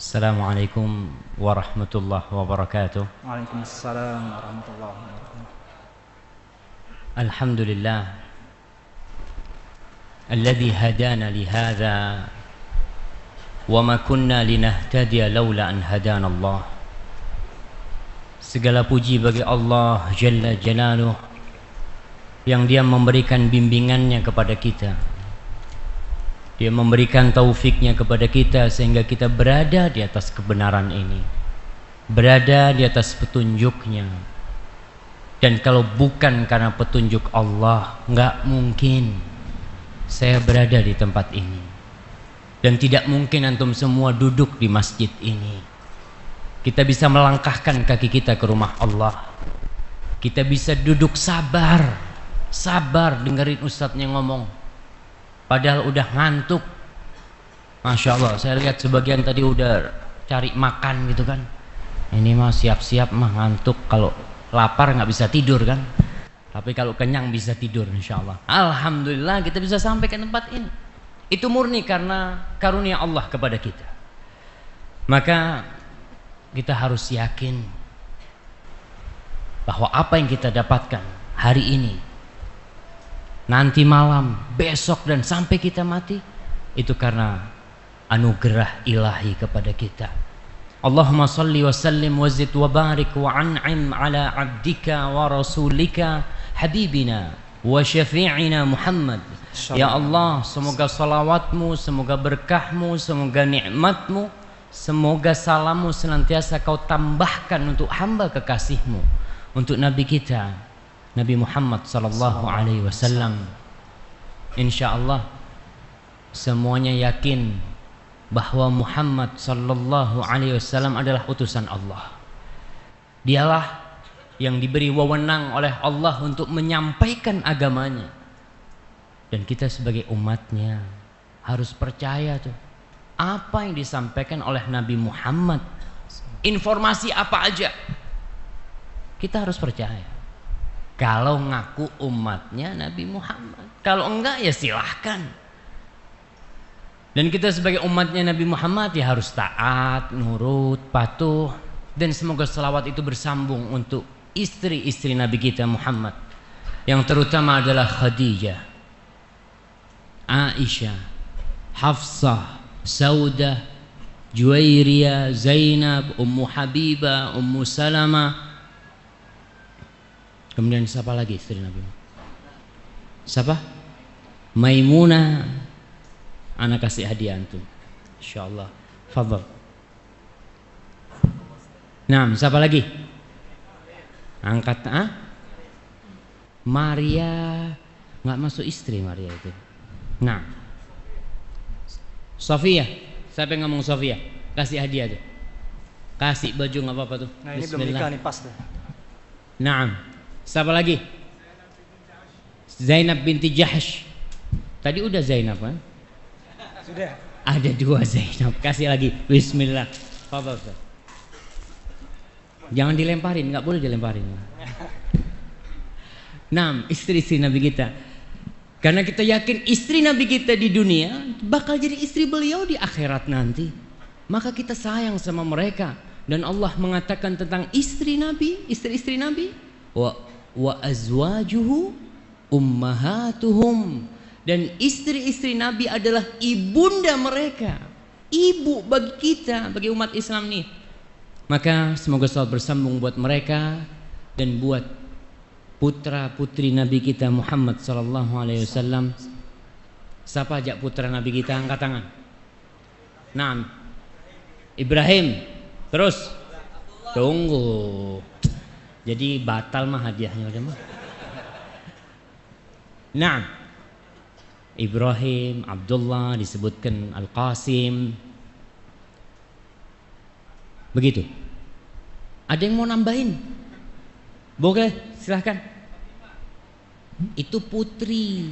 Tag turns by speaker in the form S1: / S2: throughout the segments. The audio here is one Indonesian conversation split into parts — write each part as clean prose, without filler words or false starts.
S1: Assalamualaikum warahmatullahi wabarakatuh.
S2: Waalaikumsalam warahmatullahi wabarakatuh.
S1: Alhamdulillah alladzi hadana lihadza wa ma kunna linahtadiya laula an hadana Allah. Segala puji bagi Allah Jalla Jalaluh yang Dia memberikan bimbingannya kepada kita. Dia memberikan taufiknya kepada kita sehingga kita berada di atas kebenaran ini, berada di atas petunjuknya. Dan kalau bukan karena petunjuk Allah, nggak mungkin saya berada di tempat ini. Dan tidak mungkin antum semua duduk di masjid ini. Kita bisa melangkahkan kaki kita ke rumah Allah. Kita bisa duduk sabar dengerin ustadznya ngomong. Padahal udah ngantuk. Masya Allah, saya lihat sebagian tadi udah cari makan gitu kan. Ini mah siap-siap mah ngantuk. Kalau lapar nggak bisa tidur kan. Tapi kalau kenyang bisa tidur insya Allah. Alhamdulillah kita bisa sampai ke tempat ini. Itu murni karena karunia Allah kepada kita. Maka kita harus yakin bahwa apa yang kita dapatkan hari ini, nanti malam, besok dan sampai kita mati, itu karena anugerah ilahi kepada kita. Allahumma salli wa sallim wa zid wa barik wa an'im ala abdika wa rasulika habibina wa syafi'ina Muhammad. Ya Allah, semoga salawatmu, semoga berkahmu, semoga nikmatmu, semoga salammu senantiasa kau tambahkan untuk hamba kekasihmu, untuk Nabi kita Nabi Muhammad sallallahu alaihi wasallam. Insyaallah semuanya yakin bahwa Muhammad sallallahu alaihi wasallam adalah utusan Allah. Dialah yang diberi wewenang oleh Allah untuk menyampaikan agamanya. Dan kita sebagai umatnya harus percaya tuh apa yang disampaikan oleh Nabi Muhammad. Informasi apa aja kita harus percaya. Kalau ngaku umatnya Nabi Muhammad, kalau enggak ya silahkan. Dan kita sebagai umatnya Nabi Muhammad ya harus taat, nurut, patuh. Dan semoga selawat itu bersambung untuk istri-istri Nabi kita Muhammad, yang terutama adalah Khadijah, Aisyah, Hafsah, Saudah, Juwairiyah, Zainab, Ummu Habibah, Ummu Salamah. Kemudian siapa lagi istri Nabi? Siapa? Maimunah. Anak kasih hadiah antum. Insyaallah. Fadhal. Nah, siapa lagi? Angkat Maria. Nggak masuk istri Maria itu. Nah. Sofia. Siapa yang ngomong Sofia? Kasih hadiah tuh. Kasih baju nggak apa-apa tuh.
S2: Nah, ini belum nikah nih, pas tuh.
S1: Naam. Siapa lagi? Zainab binti Jahsh. Tadi udah Zainab kan?
S2: Sudah.
S1: Ada dua Zainab. Kasih lagi. Bismillah. Fadhal. Jangan dilemparin, nggak boleh dilemparin. Nah, istri-istri Nabi kita. Karena kita yakin istri Nabi kita di dunia bakal jadi istri beliau di akhirat nanti. Maka kita sayang sama mereka. Dan Allah mengatakan tentang istri Nabi, istri-istri Nabi, wa azwajuhu ummahatuhum, dan istri-istri Nabi adalah ibunda mereka, ibu bagi kita, bagi umat Islam nih. Maka semoga selalu bersambung buat mereka dan buat putra putri Nabi kita Muhammad sallallahu alaihi wasallam. Siapa aja putra Nabi kita, angkat tangan. Naam. Ibrahim. Terus tunggu. Jadi batal mah hadiahnya udah mah. Nah, Ibrahim, Abdullah, disebutkan Al-Qasim. Begitu. Ada yang mau nambahin? Boleh, silahkan. Itu putri.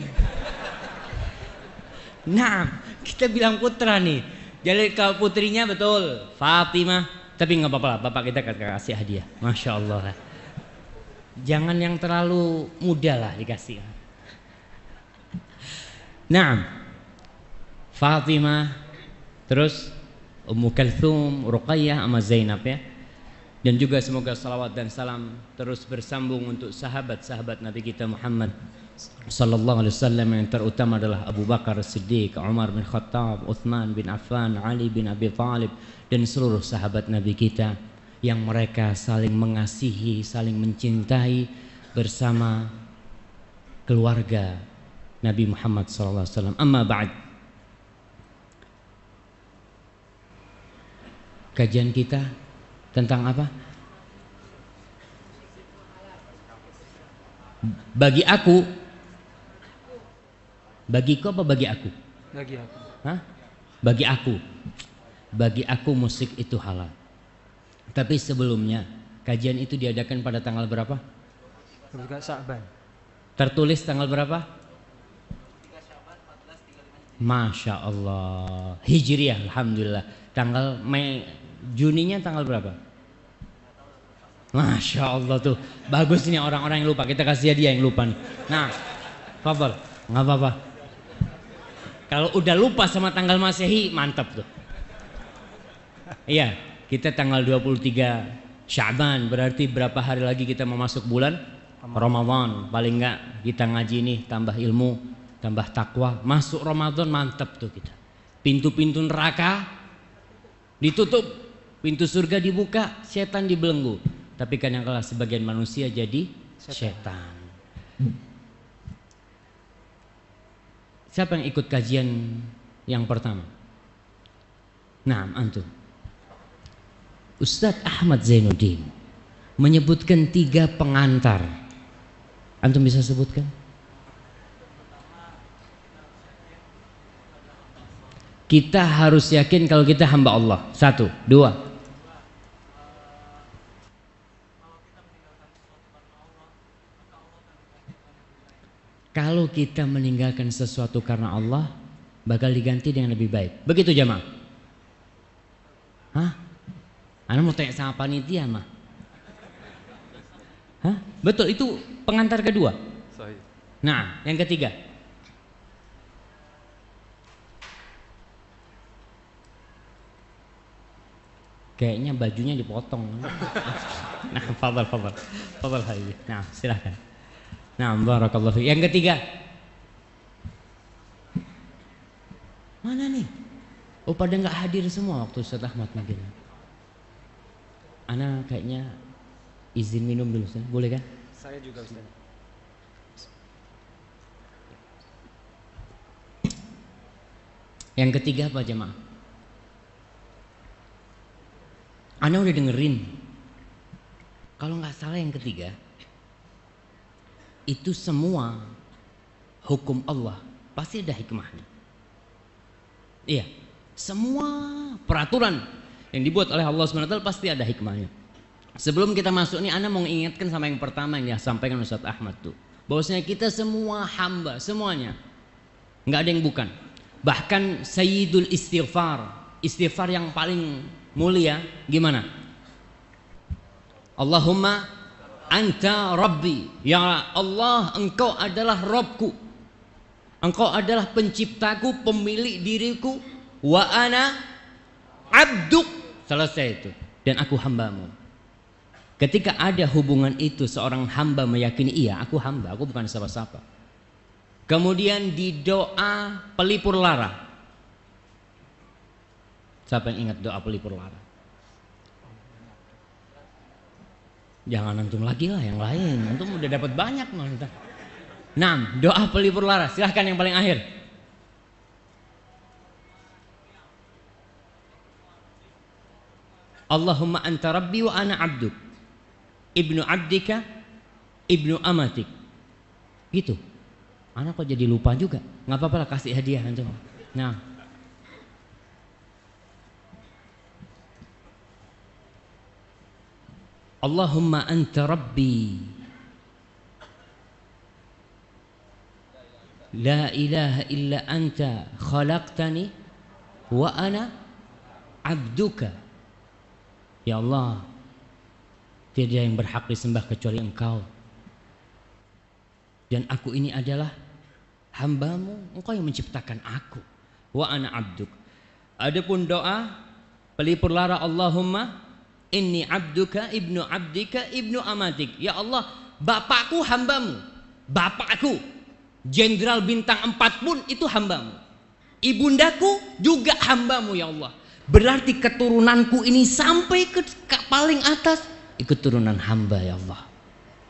S1: Nah, kita bilang putra nih. Jadi kalau putrinya betul Fatimah, tapi nggak apa-apa lah, bapak kita kasih hadiah. Masya Allah. Jangan yang terlalu muda lah dikasih. Nah, Fatimah, terus Ummu Kalthum, Ruqayyah sama Zainab ya. Dan juga semoga salawat dan salam terus bersambung untuk sahabat-sahabat Nabi kita Muhammad sallallahu alaihi wasallam, yang terutama adalah Abu Bakar Siddiq, Umar bin Khattab, Uthman bin Affan, Ali bin Abi Thalib, dan seluruh sahabat Nabi kita yang mereka saling mengasihi, saling mencintai bersama keluarga Nabi Muhammad sallallahu alaihi wasallam. Amma ba'd. Kajian kita tentang apa? Bagi aku. Bagiku apa bagi aku?
S2: Bagi aku.
S1: Hah? Bagi aku. Bagi aku musik itu halal. Tapi sebelumnya kajian itu diadakan pada tanggal berapa?
S2: Bukan Sya'ban.
S1: Tertulis tanggal berapa? Masya Allah. Hijriah, alhamdulillah. Tanggal Juninya tanggal berapa? Masya Allah tuh. Bagus nih orang-orang yang lupa. Kita kasih dia yang lupa nih. Nah, fadhal, nggak apa-apa. Kalau udah lupa sama tanggal Masehi, mantap tuh. Iya, kita tanggal 23 Sya'ban, berarti berapa hari lagi kita mau masuk bulan Ramadan. Paling enggak kita ngaji nih, tambah ilmu, tambah takwa. Masuk Ramadan mantap tuh kita. Pintu-pintu neraka ditutup, pintu surga dibuka, setan dibelenggu. Tapi kan yang kalah sebagian manusia jadi setan. Siapa yang ikut kajian yang pertama? Nah, antum. Ustadz Ahmad Zainuddin menyebutkan 3 pengantar. Antum bisa sebutkan? Kita harus yakin kalau kita hamba Allah. 1, 2. Kalau kita meninggalkan sesuatu karena Allah, bakal diganti dengan lebih baik. Begitu jamaah? Hah? Anda mau tanya sama panitia mah? Hah? Betul, itu pengantar kedua.
S2: Sahih.
S1: Nah, yang ketiga. Kayaknya bajunya dipotong. Nah, fadhal Habib. Nah, silahkan. Nah, barakallahu fiik. Yang ketiga. Mana nih? Oh, pada nggak hadir semua waktu Ustaz Ahmad mungkin. Ana kayaknya izin minum dulu, Ustaz. Boleh kan?
S2: Saya juga Ustaz.
S1: Yang ketiga apa jemaah? Ana udah dengerin. Kalau nggak salah yang ketiga, itu semua hukum Allah pasti ada hikmahnya. Iya, semua peraturan yang dibuat oleh Allah SWT pasti ada hikmahnya. Sebelum kita masuk nih, Ana mau ingatkan sama yang pertama yang disampaikan Ustaz Ahmad tuh, bahwasanya kita semua hamba, semuanya, nggak ada yang bukan. Bahkan Sayyidul Istighfar, istighfar yang paling mulia, gimana? Allahumma Anta Rabbi, ya Allah, Engkau adalah Rabbku, Engkau adalah penciptaku, pemilik diriku, wa ana abduk, selesai itu, dan aku hambamu. Ketika ada hubungan itu, seorang hamba meyakini, iya aku hamba, aku bukan siapa-siapa. Kemudian di doa pelipur lara, siapa yang ingat doa pelipur lara? Jangan antum lagi lah, yang lain. Antum udah dapat banyak malah. Nah, doa pelipur lara. Silahkan yang paling akhir. Allahumma anta rabbi wa ana abduk, ibnu abdika, ibnu amatik. Gitu. Anak kok jadi lupa juga. Nggak apa-apa lah, kasih hadiah antum. Nah, Allahumma anta rabbi la ilaha illa anta khalaqtani wa ana abduka. Ya Allah, tiada yang berhak disembah kecuali Engkau, dan aku ini adalah hambamu, Engkau yang menciptakan aku. Wa ana abduk. Adapun doa Pelipur lara Allahumma inni abduka ibnu abdika ibnu amatik. Ya Allah, bapakku hambamu. Bapakku jenderal bintang 4 pun itu hambamu. Ibundaku juga hambamu ya Allah. Berarti keturunanku ini sampai ke paling atas keturunan hamba ya Allah.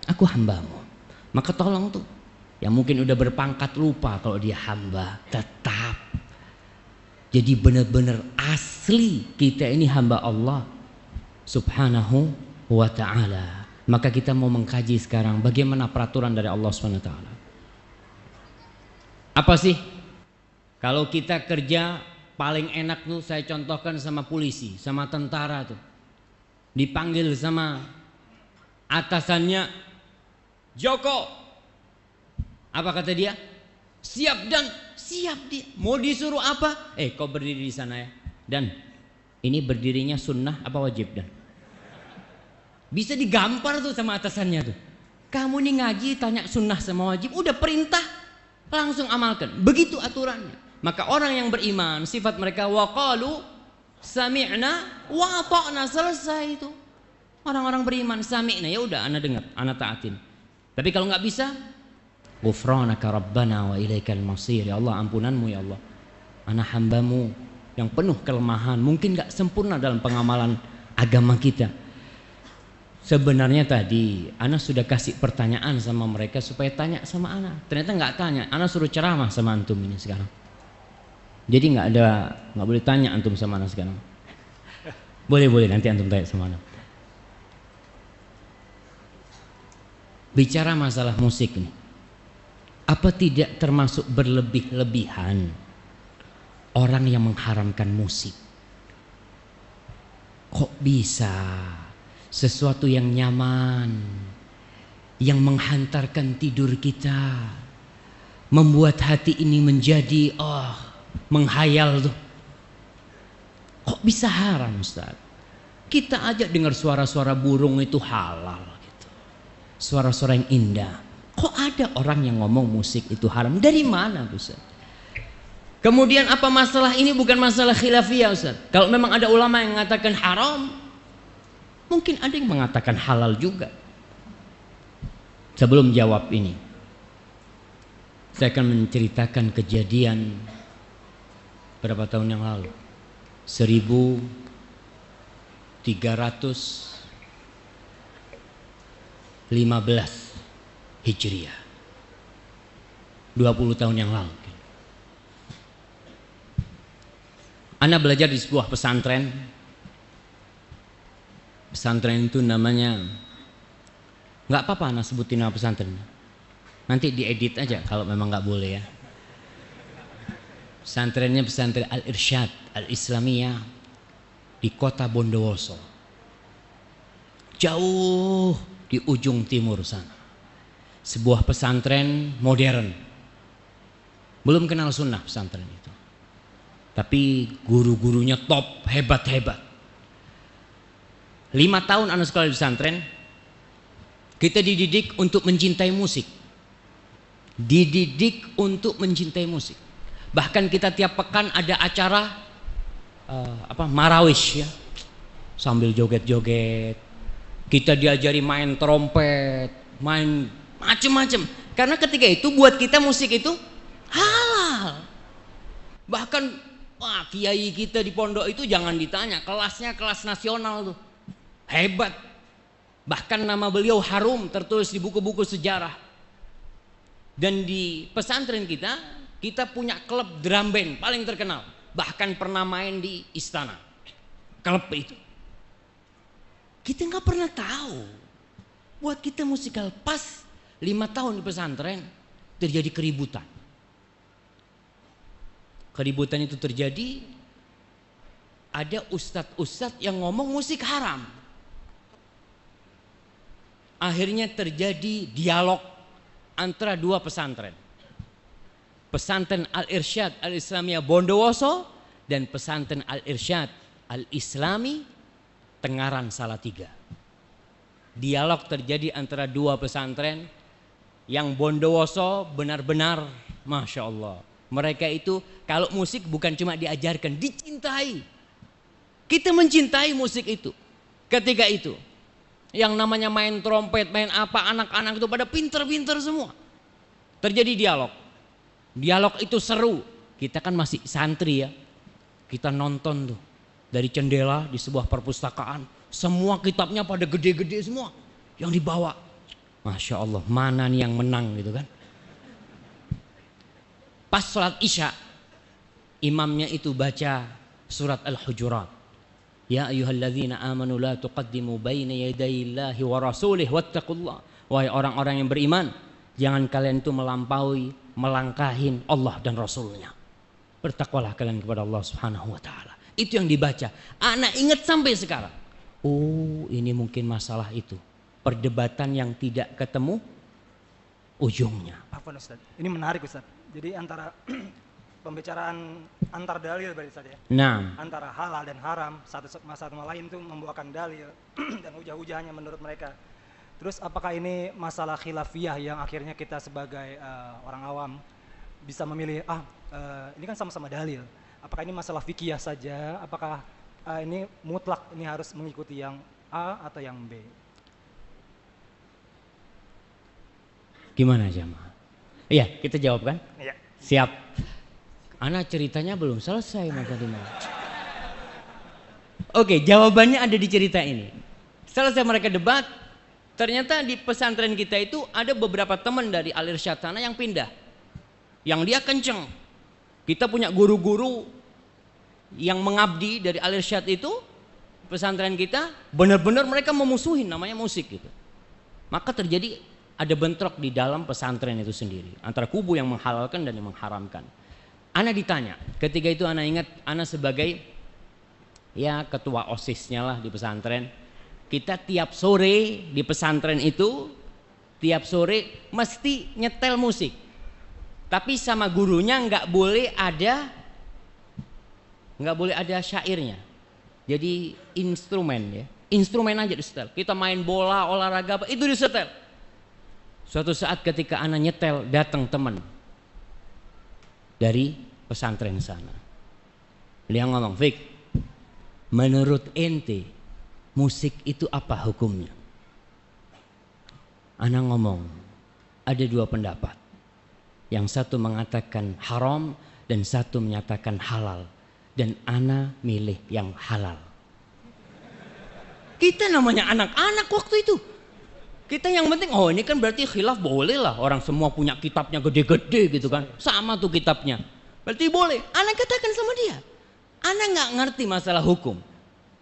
S1: Aku hambamu. Maka tolong tuh yang mungkin udah berpangkat lupa kalau dia hamba, tetap jadi benar-benar asli kita ini hamba Allah subhanahu wa ta'ala. Maka kita mau mengkaji sekarang bagaimana peraturan dari Allah subhanahu wa ta'ala. Apa sih kalau kita kerja paling enak tuh, saya contohkan sama polisi, sama tentara tuh, dipanggil sama atasannya, Joko, apa kata dia? Siap dan siap dia. Mau disuruh apa? Kau berdiri di sana ya. Dan ini berdirinya sunnah apa wajib dan? Bisa digampar tuh sama atasannya tuh. Kamu nih ngaji tanya sunnah sama wajib, udah perintah langsung amalkan. Begitu aturannya. Maka orang yang beriman sifat mereka waqalu sami'na wa ata'na, selesai itu. Orang-orang beriman sami'na, ya udah ana dengar, ana taatin. Tapi kalau nggak bisa, ghufranaka rabbana wa ilaikal masir. Ya Allah, ampunanmu ya Allah. Ana hambamu yang penuh kelemahan, mungkin nggak sempurna dalam pengamalan agama kita. Sebenarnya tadi ana sudah kasih pertanyaan sama mereka supaya tanya sama ana. Ternyata nggak tanya. Ana suruh ceramah sama antum ini sekarang. Jadi nggak boleh tanya antum sama ana sekarang. Boleh nanti antum tanya sama ana. Bicara masalah musik nih, apa tidak termasuk berlebih-lebihan orang yang mengharamkan musik? Kok bisa sesuatu yang nyaman, yang menghantarkan tidur kita, membuat hati ini menjadi menghayal tuh, kok bisa haram Ustaz? Kita aja dengar suara-suara burung itu halal gitu, suara-suara yang indah. Kok ada orang yang ngomong musik itu haram? Dari mana Ustaz? Kemudian apa masalah ini bukan masalah khilafiyah Ustaz? Kalau memang ada ulama yang mengatakan haram, mungkin ada yang mengatakan halal juga. Sebelum jawab ini, saya akan menceritakan kejadian berapa tahun yang lalu, 1315 Hijriah, 20 tahun yang lalu. Ana belajar di sebuah pesantren. Pesantren itu namanya, nggak apa-apa ana sebutin nama pesantren. Nanti diedit aja kalau memang nggak boleh ya. Pesantrennya pesantren Al-Irsyad Al-Islamiyah di kota Bondowoso, jauh di ujung timur sana. Sebuah pesantren modern, belum kenal sunnah pesantren itu, tapi guru-gurunya top, hebat-hebat. 5 tahun anak sekolah di pesantren, kita dididik untuk mencintai musik, dididik untuk mencintai musik. Bahkan kita tiap pekan ada acara marawish ya, sambil joget-joget. Kita diajari main trompet, main macem-macem. Karena ketika itu buat kita musik itu halal. Bahkan kiai kita di pondok itu jangan ditanya, kelasnya kelas nasional tuh, hebat. Bahkan nama beliau harum tertulis di buku-buku sejarah. Dan di pesantren kita punya klub drum band paling terkenal, bahkan pernah main di istana klub itu. Kita nggak pernah tahu, buat kita musikal. Pas 5 tahun di pesantren terjadi keributan. Keributan itu terjadi, ada ustadz-ustadz yang ngomong musik haram. Akhirnya terjadi dialog antara 2 pesantren. Pesantren Al-Irsyad Al-Islamiyah Bondowoso dan pesantren Al-Irsyad Al-Islami Tengaran Salatiga. Dialog terjadi antara 2 pesantren. Yang Bondowoso benar-benar Masya Allah, mereka itu kalau musik bukan cuma diajarkan, dicintai. Kita mencintai musik itu. Ketika itu, yang namanya main trompet, main apa, anak-anak itu pada pinter-pinter semua. Terjadi dialog. Dialog itu seru. Kita kan masih santri ya. Kita nonton tuh dari jendela di sebuah perpustakaan. Semua kitabnya pada gede-gede semua yang dibawa. Masya Allah, mana nih yang menang gitu kan. Pas sholat isya, imamnya itu baca surat Al-Hujurat. Ya ayyuhalladzina amanu la tuqaddimu baina yadayillahi wa rasulih wattaqullah. Wahai orang-orang yang beriman, jangan kalian itu melampaui, melangkahin Allah dan Rasulnya. Bertakwalah kalian kepada Allah Subhanahu wa taala. Itu yang dibaca. Anak ingat sampai sekarang. Oh, ini mungkin masalah itu. Perdebatan yang tidak ketemu ujungnya.
S3: Apa Ustaz? Ini menarik Ustaz. Jadi antara pembicaraan antar dalil berarti Ustaz ya.
S1: Nah,
S3: Antara halal dan haram, satu sama lain itu membawakan dalil dan hujah-hujahnya menurut mereka. Terus apakah ini masalah khilafiyah yang akhirnya kita sebagai orang awam bisa memilih ini kan sama-sama dalil. Apakah ini masalah fikih saja? Apakah ini mutlak ini harus mengikuti yang A atau yang B?
S1: gimana jamaah? Iya, kita jawab kan?
S3: Iya.
S1: Siap. Ana ceritanya belum selesai Mas Adima. Oke, jawabannya ada di cerita ini. Selesai mereka debat, ternyata di pesantren kita itu ada beberapa teman dari Al-Irsyad sana yang pindah. Yang dia kenceng. Kita punya guru-guru yang mengabdi dari Al-Irsyad itu, pesantren kita, benar-benar mereka memusuhin namanya musik gitu. Maka terjadi ada bentrok di dalam pesantren itu sendiri antara kubu yang menghalalkan dan yang mengharamkan. Ana ditanya, ketika itu ana ingat ana sebagai ya ketua OSIS-nya lah di pesantren. Kita tiap sore di pesantren itu tiap sore mesti nyetel musik. Tapi sama gurunya nggak boleh ada syairnya. Jadi instrumen ya. Instrumen aja disetel. Kita main bola, olahraga apa itu disetel. Suatu saat ketika ana nyetel datang teman dari pesantren sana. Dia ngomong, "Fik, menurut ente musik itu apa hukumnya?" Ana ngomong, ada dua pendapat. Yang satu mengatakan haram dan satu menyatakan halal. Dan ana milih yang halal. Kita namanya anak-anak waktu itu. Kita yang penting, oh ini kan berarti khilaf boleh lah. Orang semua punya kitabnya gede-gede gitu kan. Sama tuh kitabnya. Berarti boleh. Anak katakan sama dia. Anak nggak ngerti masalah hukum.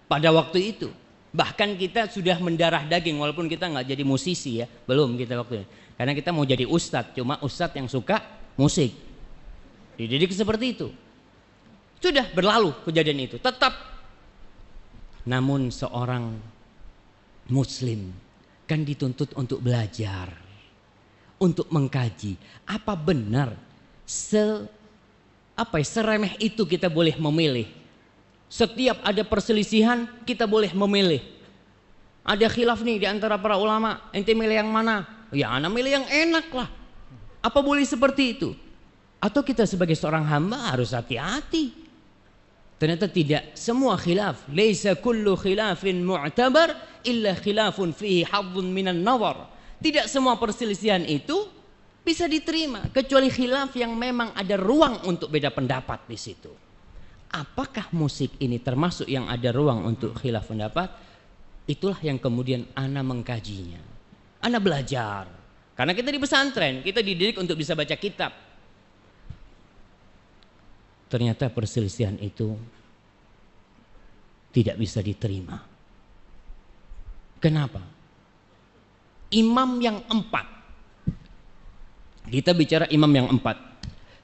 S1: Pada waktu itu. Bahkan kita sudah mendarah daging walaupun kita nggak jadi musisi ya. Belum kita waktu itu. Karena kita mau jadi ustadz. Cuma ustadz yang suka musik. Dididik seperti itu. Sudah berlalu kejadian itu. Tetap. Namun seorang muslim kan dituntut untuk belajar, untuk mengkaji apa benar seremeh itu kita boleh memilih. Setiap ada perselisihan kita boleh memilih. Ada khilaf nih di antara para ulama, ente milih yang mana? Ya ana milih yang enak lah. Apa boleh seperti itu? Atau kita sebagai seorang hamba harus hati-hati. Ternyata tidak semua khilaf. Laisa kullu khilafin mu'tabar illa khilafun fihi hadzun minan nawar. Tidak semua perselisihan itu bisa diterima kecuali khilaf yang memang ada ruang untuk beda pendapat di situ. Apakah musik ini termasuk yang ada ruang untuk khilaf pendapat? Itulah yang kemudian ana mengkajinya. Ana belajar. Karena kita di pesantren, kita dididik untuk bisa baca kitab. Ternyata perselisihan itu tidak bisa diterima. Kenapa? Imam yang 4. Kita bicara imam yang 4.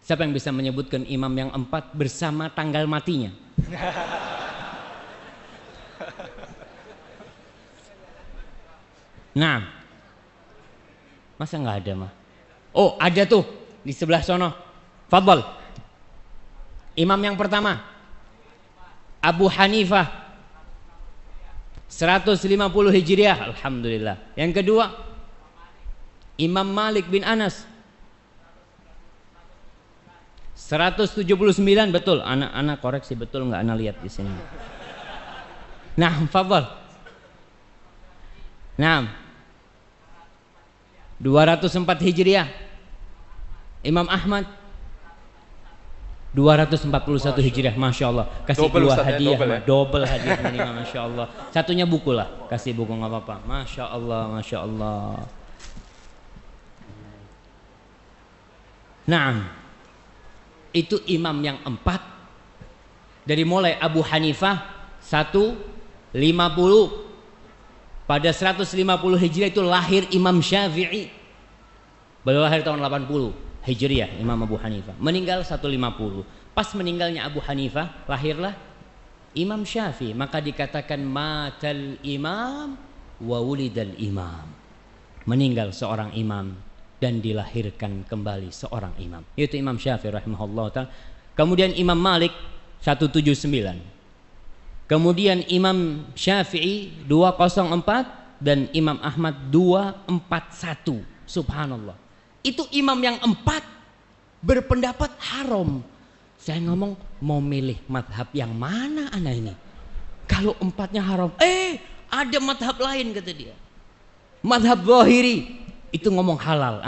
S1: Siapa yang bisa menyebutkan imam yang 4 bersama tanggal matinya? Nah, masa nggak ada mah? Oh, ada tuh di sebelah sono. Fadhal. Imam yang pertama Abu Hanifah 150 Hijriah, alhamdulillah. Yang kedua Imam Malik bin Anas 179, betul. Anak koreksi betul nggak? Anak lihat di sini. Nah, fadhal. Nah, 204 Hijriah. Imam Ahmad 241 Hijriah, Masya Allah. Kasih
S4: Double,
S1: dua
S4: Ustaz, ya,
S1: hadiah,
S4: double, ya.
S1: double hadiah minimal, Masya Allah. Satunya buku lah, kasih buku nggak apa-apa. Masya Allah, Masya Allah. Nah, itu imam yang 4. Dari mulai Abu Hanifah 150. Pada 150 Hijriah itu lahir Imam Syafi'i. Beliau lahir tahun 80 Hijriah, Imam Abu Hanifah. Meninggal 150. Pas meninggalnya Abu Hanifah, lahirlah Imam Syafi'i. Maka dikatakan matal imam wa wulidal imam. Meninggal seorang imam dan dilahirkan kembali seorang imam. Yaitu Imam Syafi'i rahimahullah ta'ala. Kemudian Imam Malik 179. Kemudian Imam Syafi'i 204 dan Imam Ahmad 241. Subhanallah. Itu imam yang 4 berpendapat haram. Saya ngomong mau milih madhab yang mana anak ini? Kalau 4-nya haram, ada madhab lain kata dia. Madhab Zahiri itu ngomong halal.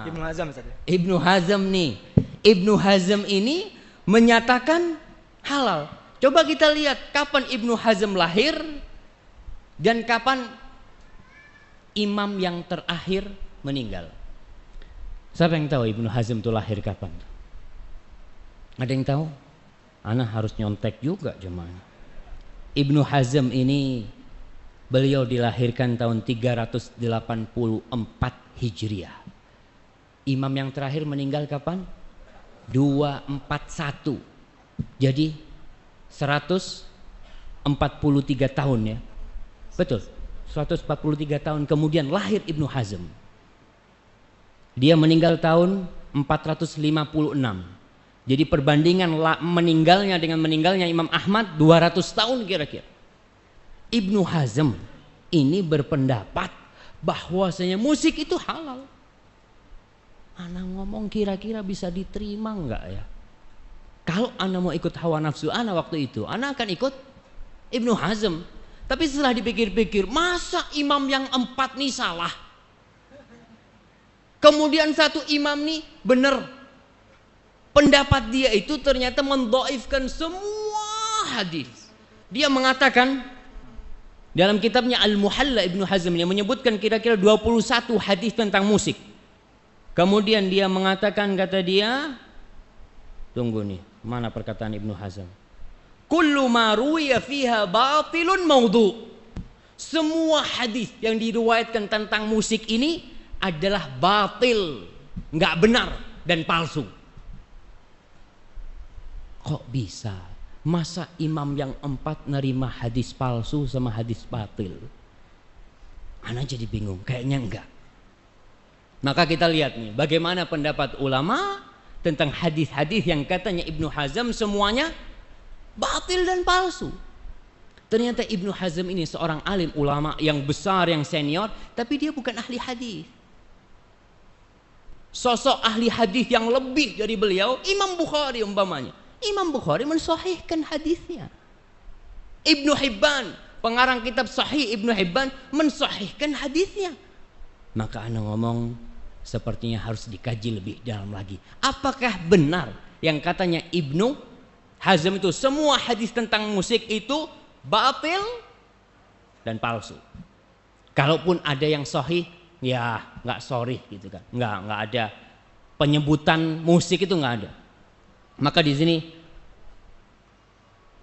S3: Ibnu Hazm Ustaz.
S1: Ibnu Hazm nih. Ibnu Hazm ini menyatakan halal. Coba kita lihat kapan Ibnu Hazm lahir dan kapan imam yang terakhir meninggal. Siapa yang tahu Ibnu Hazm itu lahir kapan? Ada yang tahu? Ana harus nyontek juga jemaah. Ibnu Hazm ini beliau dilahirkan tahun 384 Hijriah. Imam yang terakhir meninggal kapan? 241. Jadi 143 tahun ya. Betul. 143 tahun kemudian lahir Ibnu Hazm. Dia meninggal tahun 456. Jadi perbandingan meninggalnya dengan meninggalnya Imam Ahmad 200 tahun kira-kira. Ibnu Hazm ini berpendapat bahwasanya musik itu halal. Ana ngomong kira-kira bisa diterima enggak ya? Kalau Anda mau ikut hawa nafsu Anda waktu itu, Anda akan ikut Ibnu Hazm. Tapi setelah dipikir-pikir, masa imam yang 4 nih salah? Kemudian satu imam nih benar. Pendapat dia itu ternyata mendhaifkan semua hadis. Dia mengatakan dalam kitabnya Al-Muhalla Ibnu Hazm yang menyebutkan kira-kira 21 hadis tentang musik. Kemudian dia mengatakan, kata dia, tunggu nih, mana perkataan Ibnu Hazm? Kullu ma ruwiya fiha batilun maudhu. Semua hadis yang diriwayatkan tentang musik ini adalah batil, nggak benar dan palsu. Kok bisa? Masa imam yang 4 nerima hadis palsu sama hadis batil? Ana jadi bingung, kayaknya enggak. Maka kita lihat nih, bagaimana pendapat ulama tentang hadis-hadis yang katanya Ibnu Hazm semuanya batil dan palsu. Ternyata Ibnu Hazm ini seorang alim ulama yang besar, yang senior, tapi dia bukan ahli hadis. Sosok ahli hadis yang lebih dari beliau, Imam Bukhari umpamanya. Imam Bukhari mensahihkan hadisnya. Ibnu Hibban, pengarang kitab Sahih Ibnu Hibban, mensahihkan hadisnya. Maka ana ngomong, sepertinya harus dikaji lebih dalam lagi. Apakah benar yang katanya Ibnu Hazm itu semua hadis tentang musik itu batil dan palsu? Kalaupun ada yang sahih, ya nggak sorry gitu kan, nggak ada penyebutan musik itu nggak ada. Maka di sini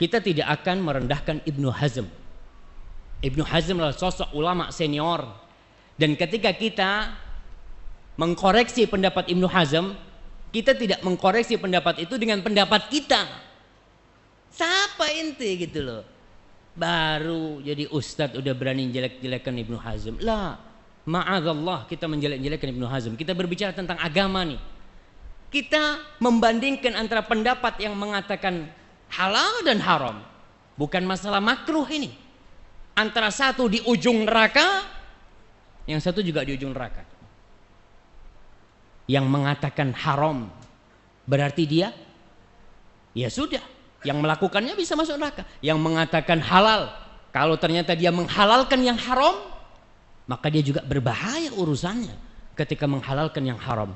S1: kita tidak akan merendahkan Ibnu Hazm. Ibnu Hazm adalah sosok ulama senior, dan ketika kita mengkoreksi pendapat Ibnu Hazm, kita tidak mengkoreksi pendapat itu dengan pendapat kita. Siapa ente gitu loh, baru jadi ustadz udah berani jelek-jelekan Ibnu Hazm. Lah, ma'adzallah kita menjelek-jelekan Ibnu Hazm. Kita berbicara tentang agama nih. Kita membandingkan antara pendapat yang mengatakan halal dan haram. Bukan masalah makruh ini. Antara satu di ujung neraka, yang satu juga di ujung neraka. Yang mengatakan haram berarti dia, ya sudah, yang melakukannya bisa masuk neraka. Yang mengatakan halal, Kalau ternyata dia menghalalkan yang haram, maka dia juga berbahaya urusannya ketika menghalalkan yang haram.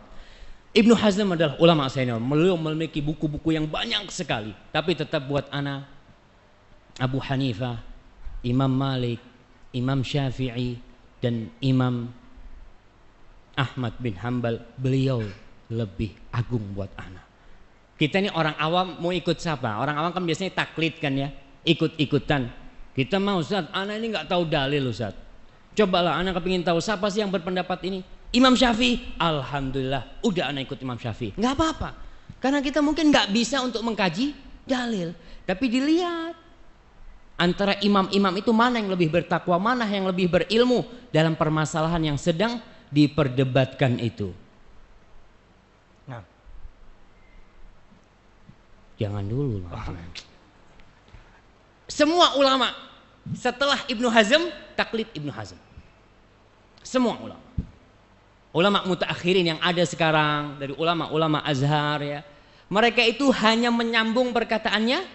S1: Ibnu Hazm adalah ulama senior, beliau memiliki buku-buku yang banyak sekali, tapi tetap buat ana Abu Hanifah, Imam Malik, Imam Syafi'i, dan Imam Ahmad bin Hanbal, beliau lebih agung buat ana. Kita ini orang awam mau ikut siapa? Orang awam kan biasanya taklid kan ya, ikut-ikutan. Kita mau Ustaz, ana ini nggak tahu dalil Ustaz. Cobalah ana kepingin tahu siapa sih yang berpendapat ini. Imam Syafi'i, alhamdulillah, udah ana ikut Imam Syafi'i. Nggak apa-apa, karena kita mungkin nggak bisa untuk mengkaji dalil. Tapi dilihat antara imam-imam itu mana yang lebih bertakwa, mana yang lebih berilmu dalam permasalahan yang sedang diperdebatkan itu.
S3: Nah,
S1: jangan dulu. Semua ulama setelah Ibnu Hazm taklid Ibnu Hazm. Semua ulama. Ulama mutaakhirin yang ada sekarang dari ulama-ulama Azhar ya. Mereka itu hanya menyambung perkataannya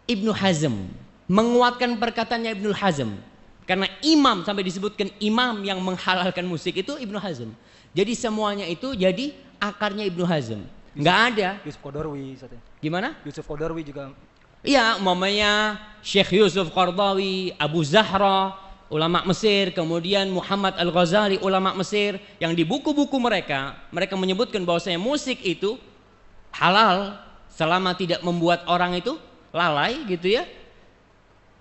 S1: Ibnu Hazm, menguatkan perkataannya Ibnu Hazm. Karena imam sampai disebutkan imam yang menghalalkan musik itu Ibnu Hazm. Jadi semuanya itu jadi akarnya Ibnu Hazm. Enggak ada
S3: Yusuf Qaradawi.
S1: Gimana?
S3: Yusuf Qaradawi juga.
S1: Iya, umpamanya Syekh Yusuf Qaradawi, Abu Zahra, ulama Mesir, kemudian Muhammad Al-Ghazali, ulama Mesir, yang di buku-buku mereka menyebutkan bahwasanya musik itu halal selama tidak membuat orang itu lalai gitu ya.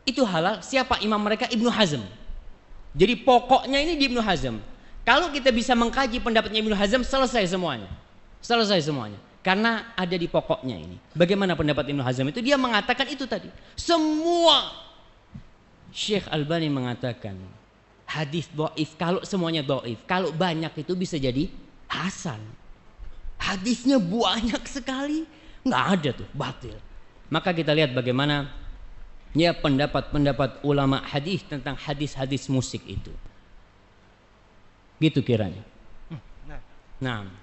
S1: Itu halal. Siapa imam mereka? Ibnu Hazm. Jadi pokoknya ini di Ibnu Hazm. Kalau kita bisa mengkaji pendapatnya Ibnu Hazm, selesai semuanya. Selesai semuanya. Karena ada di pokoknya ini. Bagaimana pendapat Ibnu Hazm itu? Dia mengatakan itu tadi. Semua Syekh Albani mengatakan hadis dhaif, kalau semuanya dhaif, kalau banyak itu bisa jadi hasan. Hadisnya banyak sekali, nggak ada tuh, batil. Maka kita lihat bagaimana ya pendapat-pendapat ulama hadis tentang hadis-hadis musik itu. Gitu kiranya. Nah.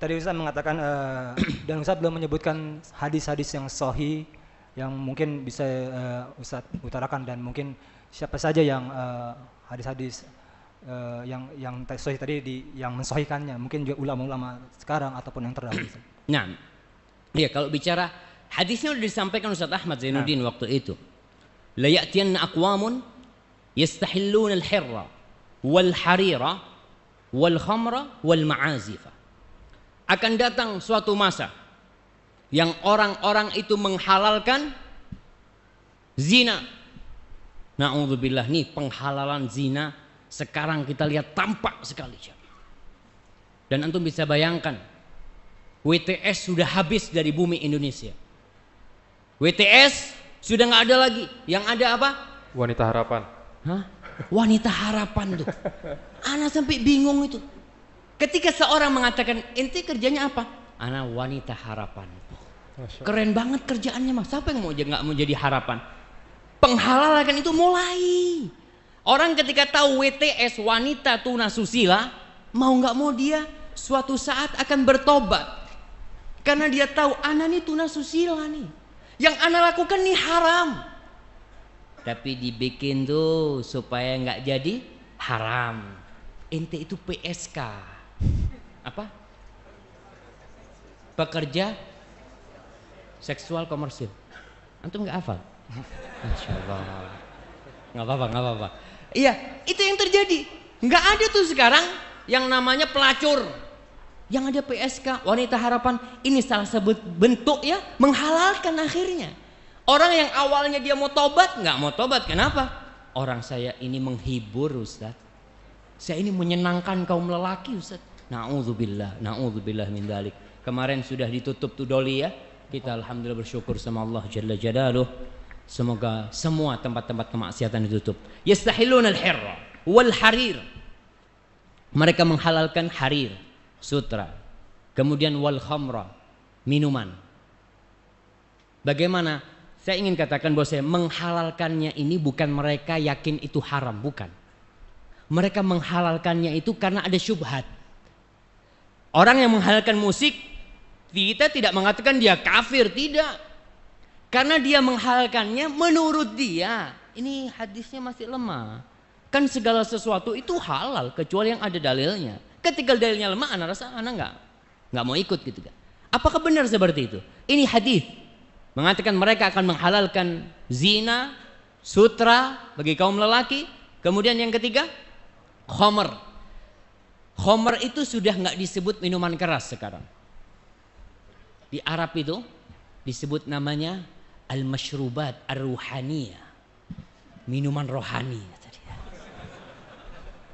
S3: Tadi Ustaz mengatakan dan Ustaz belum menyebutkan hadis-hadis yang sahih yang mungkin bisa Ustaz utarakan, dan mungkin siapa saja yang hadis-hadis yang sahih tadi yang mensahihkannya, mungkin juga ulama-ulama sekarang ataupun yang terdahulu.
S1: Nah, ya kalau bicara hadisnya sudah disampaikan Ustaz Ahmad Zainuddin waktu itu. La ya'tiyanna aqwamun yastahilluna al-hirra wal harira wal khamra wal ma'azifa. Akan datang suatu masa yang orang-orang itu menghalalkan zina. Na'udzubillah, nih penghalalan zina sekarang kita lihat tampak sekali. Dan antum bisa bayangkan, WTS sudah habis dari bumi Indonesia. WTS sudah nggak ada lagi. Yang ada apa?
S2: Wanita harapan.
S1: Hah? Wanita harapan tuh. Ana sampai bingung itu. Ketika seorang mengatakan, ente kerjanya apa? Ana wanita harapan. Keren banget kerjaannya mas. Siapa yang nggak mau jadi harapan? Penghalalan itu mulai. Orang ketika tahu WTS, wanita tunasusila, mau nggak mau dia suatu saat akan bertobat. Karena dia tahu ana nih tunasusila nih. Yang ana lakukan nih haram. Tapi dibikin tuh supaya nggak jadi haram. Ente itu PSK. Apa? Pekerja seksual komersil. Antum nggak hafal? Masya Allah. Nggak apa-apa. Iya, itu yang terjadi. Nggak ada tuh sekarang yang namanya pelacur. Yang ada PSK, wanita harapan. Ini salah satu bentuk ya menghalalkan akhirnya. Orang yang awalnya dia mau tobat, nggak mau tobat. Kenapa? Orang saya ini menghibur Ustaz. Saya ini menyenangkan kaum lelaki Ustaz. Na'udzubillah min dzalik. Kemarin sudah ditutup tuh doli ya. Kita alhamdulillah bersyukur sama Allah Jalla Jalaluh. Semoga semua tempat-tempat kemaksiatan ditutup. Yastahilluna al-hirra wal harir. Mereka menghalalkan harir, sutra. Kemudian wal khamra, minuman. Bagaimana? Saya ingin katakan bahwa saya menghalalkannya ini bukan mereka yakin itu haram, bukan. Mereka menghalalkannya itu karena ada syubhat. Orang yang menghalalkan musik, kita tidak mengatakan dia kafir, tidak. Karena dia menghalalkannya menurut dia. ini hadisnya masih lemah. Kan segala sesuatu itu halal kecuali yang ada dalilnya. Ketika dalilnya lemah, anak rasa anak nggak mau ikut gitu kan. Apakah benar seperti itu? Ini hadis mengatakan mereka akan menghalalkan zina, sutra bagi kaum lelaki. Kemudian yang ketiga, khamr. Khamr itu sudah nggak disebut minuman keras sekarang. Di Arab itu disebut namanya al-mashrubat ar-ruhaniyah. Minuman rohani.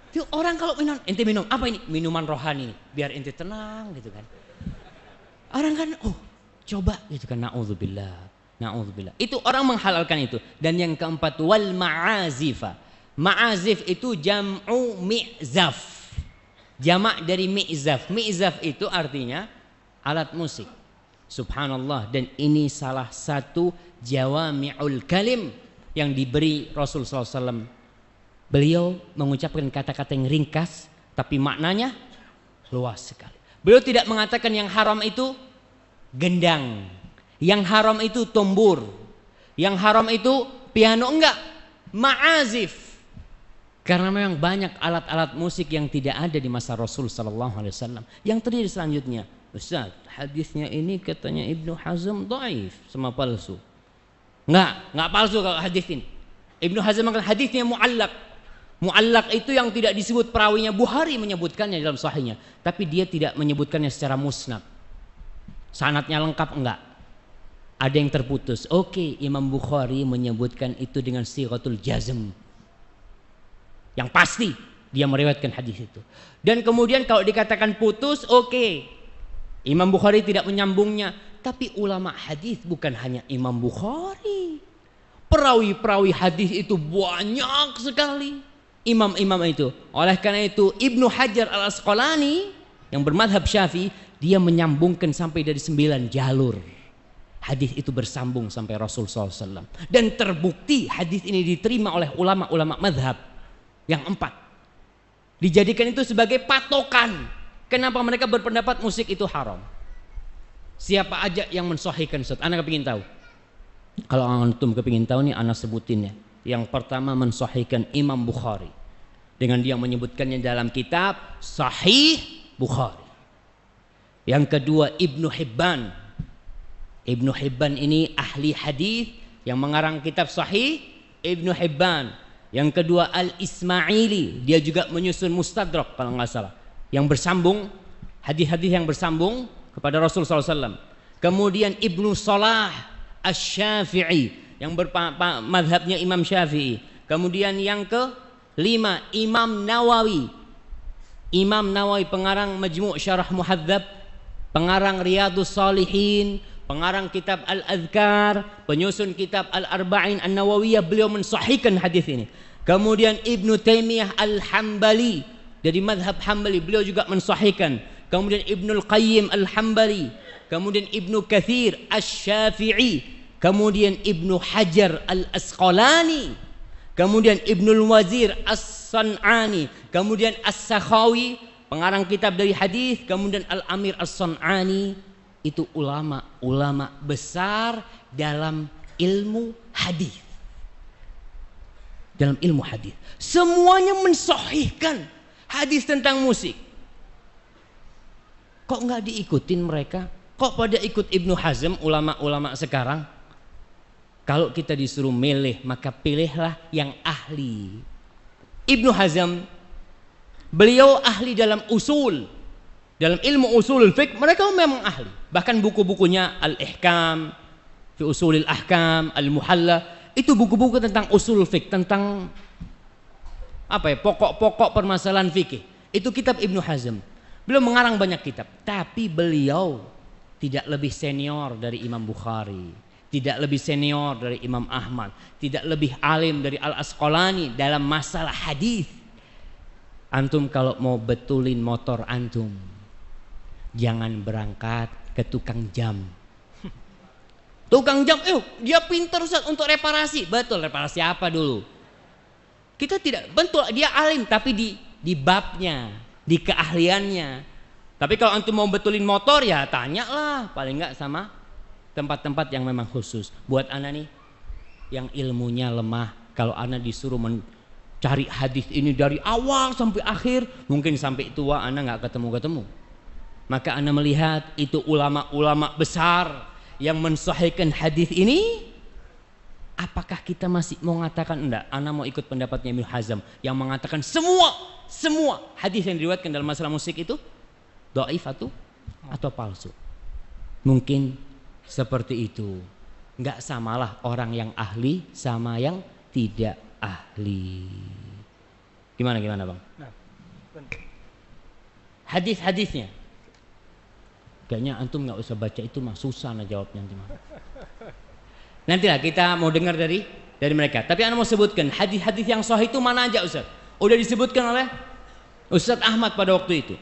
S1: Itu orang kalau minum, ente minum apa ini? Minuman rohani, biar ente tenang gitu kan. Orang kan, oh coba gitu kan, na'udzubillah, na'udzubillah. Itu orang menghalalkan itu. Dan yang keempat, wal ma'azifa. Ma'azif itu jam'u mi'zaf. Jamak dari mi'zaf. Mi'zaf itu artinya alat musik. Subhanallah. Dan ini salah satu jawami'ul kalim yang diberi Rasul SAW. Beliau mengucapkan kata-kata yang ringkas tapi maknanya luas sekali. Beliau tidak mengatakan yang haram itu gendang, yang haram itu tombur, yang haram itu piano, enggak, ma'azif. Karena memang banyak alat-alat musik yang tidak ada di masa Rasul SAW. Yang terdiri selanjutnya, Ustaz, hadisnya ini katanya Ibnu Hazm dhaif, sama palsu. Enggak palsu kalau hadis ini. Ibnu Hazm mengatakan hadisnya mu'allaq. Mu'allaq itu yang tidak disebut perawinya. Bukhari menyebutkannya dalam sahihnya, tapi dia tidak menyebutkannya secara musnad. Sanadnya lengkap enggak. Ada yang terputus. Oke, Imam Bukhari menyebutkan itu dengan sighatul jazm. Yang pasti dia meriwayatkan hadis itu. Dan kemudian kalau dikatakan putus, oke, Imam Bukhari tidak menyambungnya. Tapi ulama hadis bukan hanya Imam Bukhari. Perawi-perawi hadis itu banyak sekali. Imam-imam itu. Oleh karena itu Ibnu Hajar al-Asqalani yang bermadhab Syafi'i, dia menyambungkan sampai dari 9 jalur. Hadis itu bersambung sampai Rasul SAW. Dan terbukti hadis ini diterima oleh ulama-ulama madhab yang 4. Dijadikan itu sebagai patokan. Kenapa mereka berpendapat musik itu haram? Siapa aja yang mensahihkan? Anak kepingin tahu. Kalau antum kepingin tahu nih, anak sebutin ya. Yang pertama mensahihkan Imam Bukhari dengan dia menyebutkannya dalam kitab Sahih Bukhari. Yang kedua Ibnu Hibban. Ibnu Hibban ini ahli hadis yang mengarang kitab Sahih Ibnu Hibban. Yang kedua Al-Ismaili, dia juga menyusun Mustadrak kalau nggak salah, yang bersambung, hadis-hadis yang bersambung kepada Rasul SAW. Kemudian Ibnu Salah Asy-Syafi'i yang madhabnya Imam Syafi'i. Kemudian yang kelima Imam Nawawi. Imam Nawawi pengarang Majmu' Syarah Muhadzab, pengarang Riyadhus Shalihin, pengarang kitab Al-Adhkar, penyusun kitab Al-Arba'in An-Nawawiyah, beliau mensahihkan hadis ini. Kemudian Ibnu Taimiyah Al-Hambali dari madhab Hambali, beliau juga mensahihkan. Kemudian Ibnul Qayyim Al-Hambali, kemudian Ibnu Katsir Asy-Syafi'i, kemudian Ibnu Hajar Al-Asqalani, kemudian Ibnul Wazir As-San'ani, kemudian As-Sakhawi pengarang kitab dari hadis, kemudian Al-Amir As-San'ani. Itu ulama-ulama besar dalam ilmu hadis. Dalam ilmu hadis semuanya mensahihkan hadis tentang musik. Kok nggak diikutin mereka? Kok pada ikut Ibnu Hazm, ulama-ulama sekarang? Kalau kita disuruh milih, maka pilihlah yang ahli. Ibnu Hazm, beliau ahli dalam usul, dalam ilmu usulul fiqh, mereka memang ahli. Bahkan buku-bukunya Al-Ihkam, fi Usulil Ahkam, Al-Muhalla, itu buku-buku tentang usul fiqh, tentang apa ya, pokok-pokok permasalahan fikih. Itu kitab Ibnu Hazm. Beliau mengarang banyak kitab, tapi beliau tidak lebih senior dari Imam Bukhari, tidak lebih senior dari Imam Ahmad, tidak lebih alim dari Al-Asqalani dalam masalah hadis. Antum kalau mau betulin motor antum, jangan berangkat ke tukang jam. Tukang jam, dia pintar Ustaz untuk reparasi. Betul, reparasi apa dulu? Kita tidak, betul dia alim, tapi di babnya, di keahliannya. Tapi kalau antum mau betulin motor, ya tanyalah paling enggak sama tempat-tempat yang memang khusus. Buat anak nih yang ilmunya lemah, Kalau ana disuruh mencari hadis ini dari awal sampai akhir, mungkin sampai tua ana nggak ketemu. Maka ana melihat itu ulama-ulama besar yang mensahihkan hadis ini. Apakah kita masih mau mengatakan enggak? Ana mau ikut pendapatnya Ibnu Hazm yang mengatakan semua hadis yang diriwayatkan dalam masalah musik itu dhaif atau palsu. Mungkin seperti itu. Enggak samalah orang yang ahli sama yang tidak ahli. Gimana Bang?
S3: Nah,
S1: Hadis-hadisnya. Kayaknya antum nggak usah baca itu mah susah nah jawabnya nanti. Nantilah kita mau dengar dari mereka. Tapi ana mau sebutkan hadis-hadis yang sahih itu mana aja Ustaz? Udah disebutkan oleh Ustaz Ahmad pada waktu itu.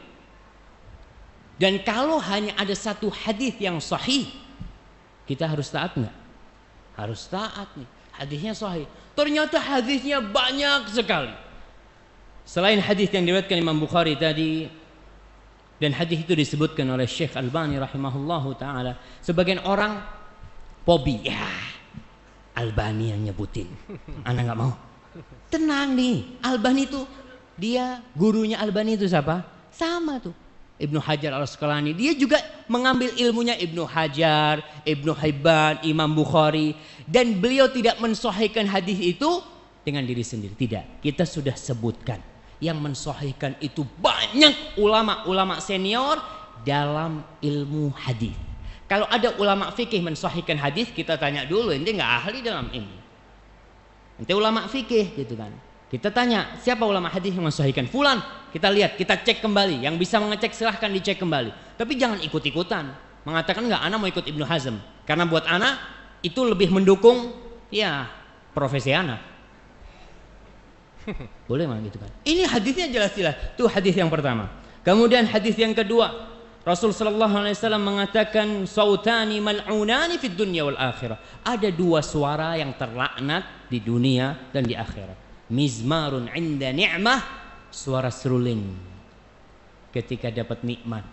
S1: Dan kalau hanya ada satu hadis yang sahih, kita harus taat nggak? Harus taat nih. Hadisnya sahih. Ternyata hadisnya banyak sekali. Selain hadis yang diriwayatkan Imam Bukhari tadi, dan hadis itu disebutkan oleh Syekh Albani rahimahullahu taala, sebagian orang pobi, ya Albani yang nyebutin, ana nggak mau. Tenang nih, Albani itu dia gurunya Albani itu siapa? Sama tuh Ibnu Hajar Al-Asqalani. Dia juga mengambil ilmunya Ibnu Hajar, Ibnu Hibban, Imam Bukhari, dan beliau tidak mensahihkan hadis itu dengan diri sendiri. Tidak, kita sudah sebutkan yang mensahihkan itu banyak ulama-ulama senior dalam ilmu hadis. Kalau ada ulama fikih mensahihkan hadis, kita tanya dulu, ente nggak ahli dalam ini. Ente ulama fikih gitu kan. Kita tanya, siapa ulama hadis yang mensahihkan? Fulan. Kita lihat, kita cek kembali. Yang bisa mengecek silahkan dicek kembali. Tapi jangan ikut-ikutan. Mengatakan nggak, ana mau ikut Ibnu Hazm. Karena buat ana itu lebih mendukung ya profesi ana. Boleh mah gitu kan. Ini hadisnya jelas-jelas. Itu hadis yang pertama. Kemudian hadis yang kedua, Rasul sallallahu alaihi wasallam mengatakan sautani mal'unani fid dunya wal akhirah. Ada dua suara yang terlaknat di dunia dan di akhirat. Mizmarun 'inda ni'mah, suara seruling ketika dapat nikmat.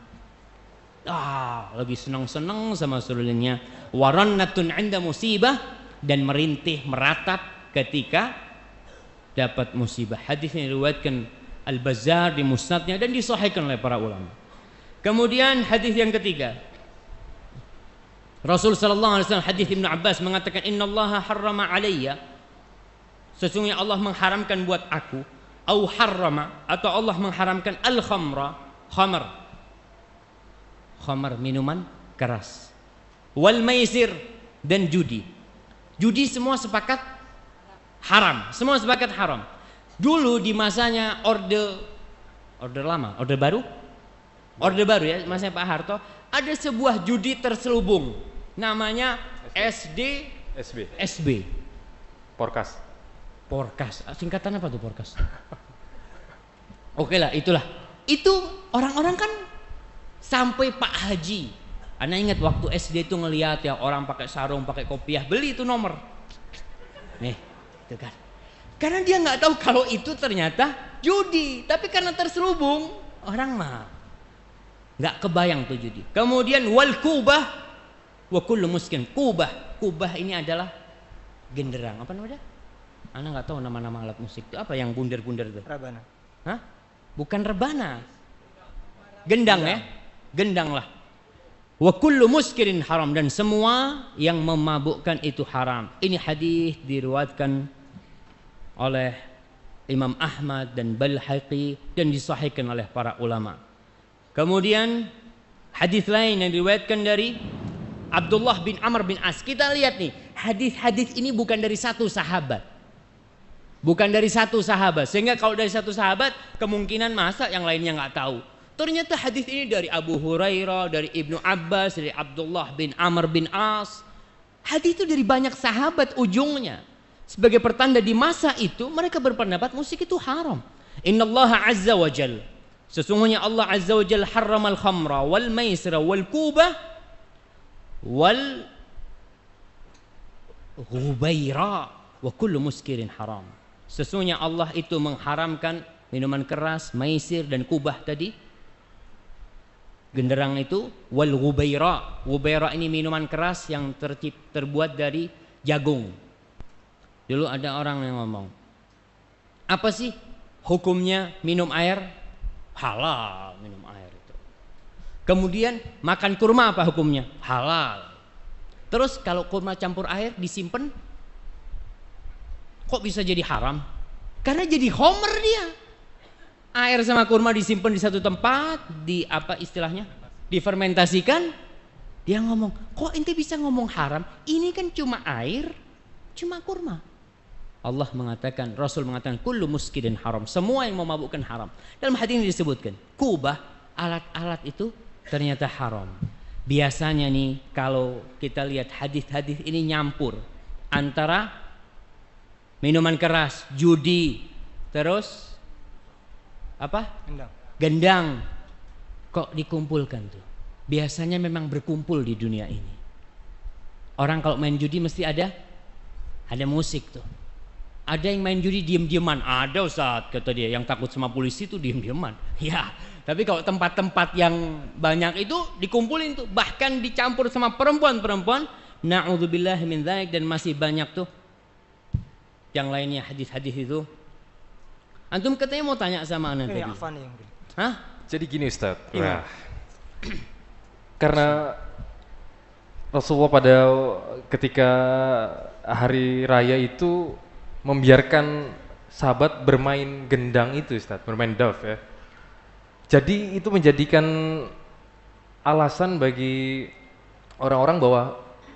S1: Lagi senang-senang sama serulingnya. Warannatun 'inda musibah, dan merintih meratap ketika dapat musibah. Hadis yang diriwayatkan Al-Bazzar di Musnadnya dan disahihkan oleh para ulama. Kemudian hadis yang ketiga, Rasul sallallahu alaihi wasallam, hadis Ibnu Abbas mengatakan innallaha harrama alayya, sesungguhnya Allah mengharamkan buat aku, au harrama, atau Allah mengharamkan al-khamra, khamar minuman keras, wal maisir, dan judi. Judi semua sepakat haram, semua sepakat haram. Dulu di masanya orde lama, orde baru ya, masanya Pak Harto, ada sebuah judi terselubung namanya SB.
S4: Porkas.
S1: Singkatan apa tuh Porkas? Oke lah, itulah. Itu orang-orang kan sampai Pak Haji. Ana ingat waktu SD itu ngelihat ya orang pakai sarung, pakai kopiah, beli itu nomor. Nih, itu kan. Karena dia nggak tahu kalau itu ternyata judi, tapi karena terselubung orang mah nggak kebayang tuh judi. Kemudian wal kubah wa kullu muskin. Kubah ini adalah genderang. Apa namanya? Ana nggak tahu nama-nama alat musik itu apa yang bundar-bundar itu.
S3: Rebana.
S1: Hah? Bukan rebana. Gendang ya. Gendang lah. Wa kullu muskirin haram, dan semua yang memabukkan itu haram. Ini hadis diriwayatkan oleh Imam Ahmad dan Baihaqi dan disahihkan oleh para ulama. Kemudian hadis lain yang diriwayatkan dari Abdullah bin Amr bin As. Kita lihat nih, hadis-hadis ini bukan dari satu sahabat. Sehingga kalau dari satu sahabat kemungkinan masa yang lainnya nggak tahu. Ternyata hadis ini dari Abu Hurairah, dari Ibnu Abbas, dari Abdullah bin Amr bin As. Hadis itu dari banyak sahabat ujungnya. Sebagai pertanda di masa itu mereka berpendapat musik itu haram. Innallaha azza wa jalla, sesungguhnya Allah azza wa jalla harramal khamra wal maisra wal kubah wal ghubaira wa kullu muskirin haram. Sesungguhnya Allah itu mengharamkan minuman keras, maisir dan kubah tadi, genderang itu, wal ghubaira. Ghubaira ini minuman keras yang terbuat dari jagung. Dulu ada orang yang ngomong, apa sih hukumnya minum air? Halal minum air itu. Kemudian makan kurma apa hukumnya? Halal. Terus kalau kurma campur air disimpan, kok bisa jadi haram? Karena jadi homer dia. Air sama kurma disimpan di satu tempat, di apa istilahnya? Difermentasikan. Dia ngomong, kok ente bisa ngomong haram? Ini kan cuma air, cuma kurma. Allah mengatakan, Rasul mengatakan, kullu muskirin haram. Semua yang memabukkan haram. Dalam hadis ini disebutkan, kubah, alat-alat itu ternyata haram. Biasanya nih, kalau kita lihat hadis-hadis ini nyampur antara minuman keras, judi, terus apa? Gendang. Kok dikumpulkan tuh? Biasanya memang berkumpul di dunia ini. Orang kalau main judi mesti ada musik tuh. Ada yang main judi diem-dieman. Ada Ustaz, kata dia, yang takut sama polisi tuh diem-dieman. Ya, tapi kalau tempat-tempat yang banyak itu dikumpulin tuh, bahkan dicampur sama perempuan-perempuan. Na'udzubillah min dzalik, dan masih banyak tuh yang lainnya hadis-hadis itu. Antum katanya mau tanya sama anak tadi. Hah?
S4: Jadi gini Ustaz. Nah, karena Rasulullah pada ketika hari raya itu membiarkan sahabat bermain gendang itu Ustaz, bermain daf ya. Jadi itu menjadikan alasan bagi orang-orang bahwa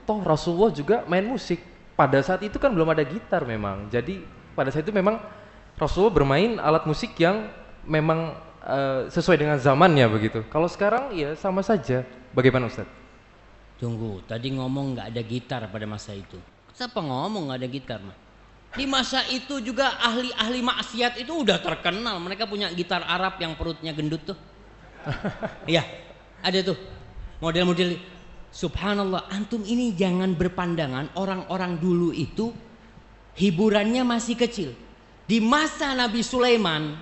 S4: toh Rasulullah juga main musik. Pada saat itu kan belum ada gitar memang. Jadi pada saat itu memang Rasulullah bermain alat musik yang memang sesuai dengan zamannya begitu. Kalau sekarang ya sama saja. Bagaimana Ustaz?
S1: Tunggu, tadi ngomong nggak ada gitar pada masa itu. Siapa ngomong nggak ada gitar mah? Di masa itu juga ahli-ahli maksiat itu udah terkenal. Mereka punya gitar Arab yang perutnya gendut tuh. Iya, ada tuh model-model. Subhanallah, antum ini jangan berpandangan orang-orang dulu itu hiburannya masih kecil. Di masa Nabi Sulaiman,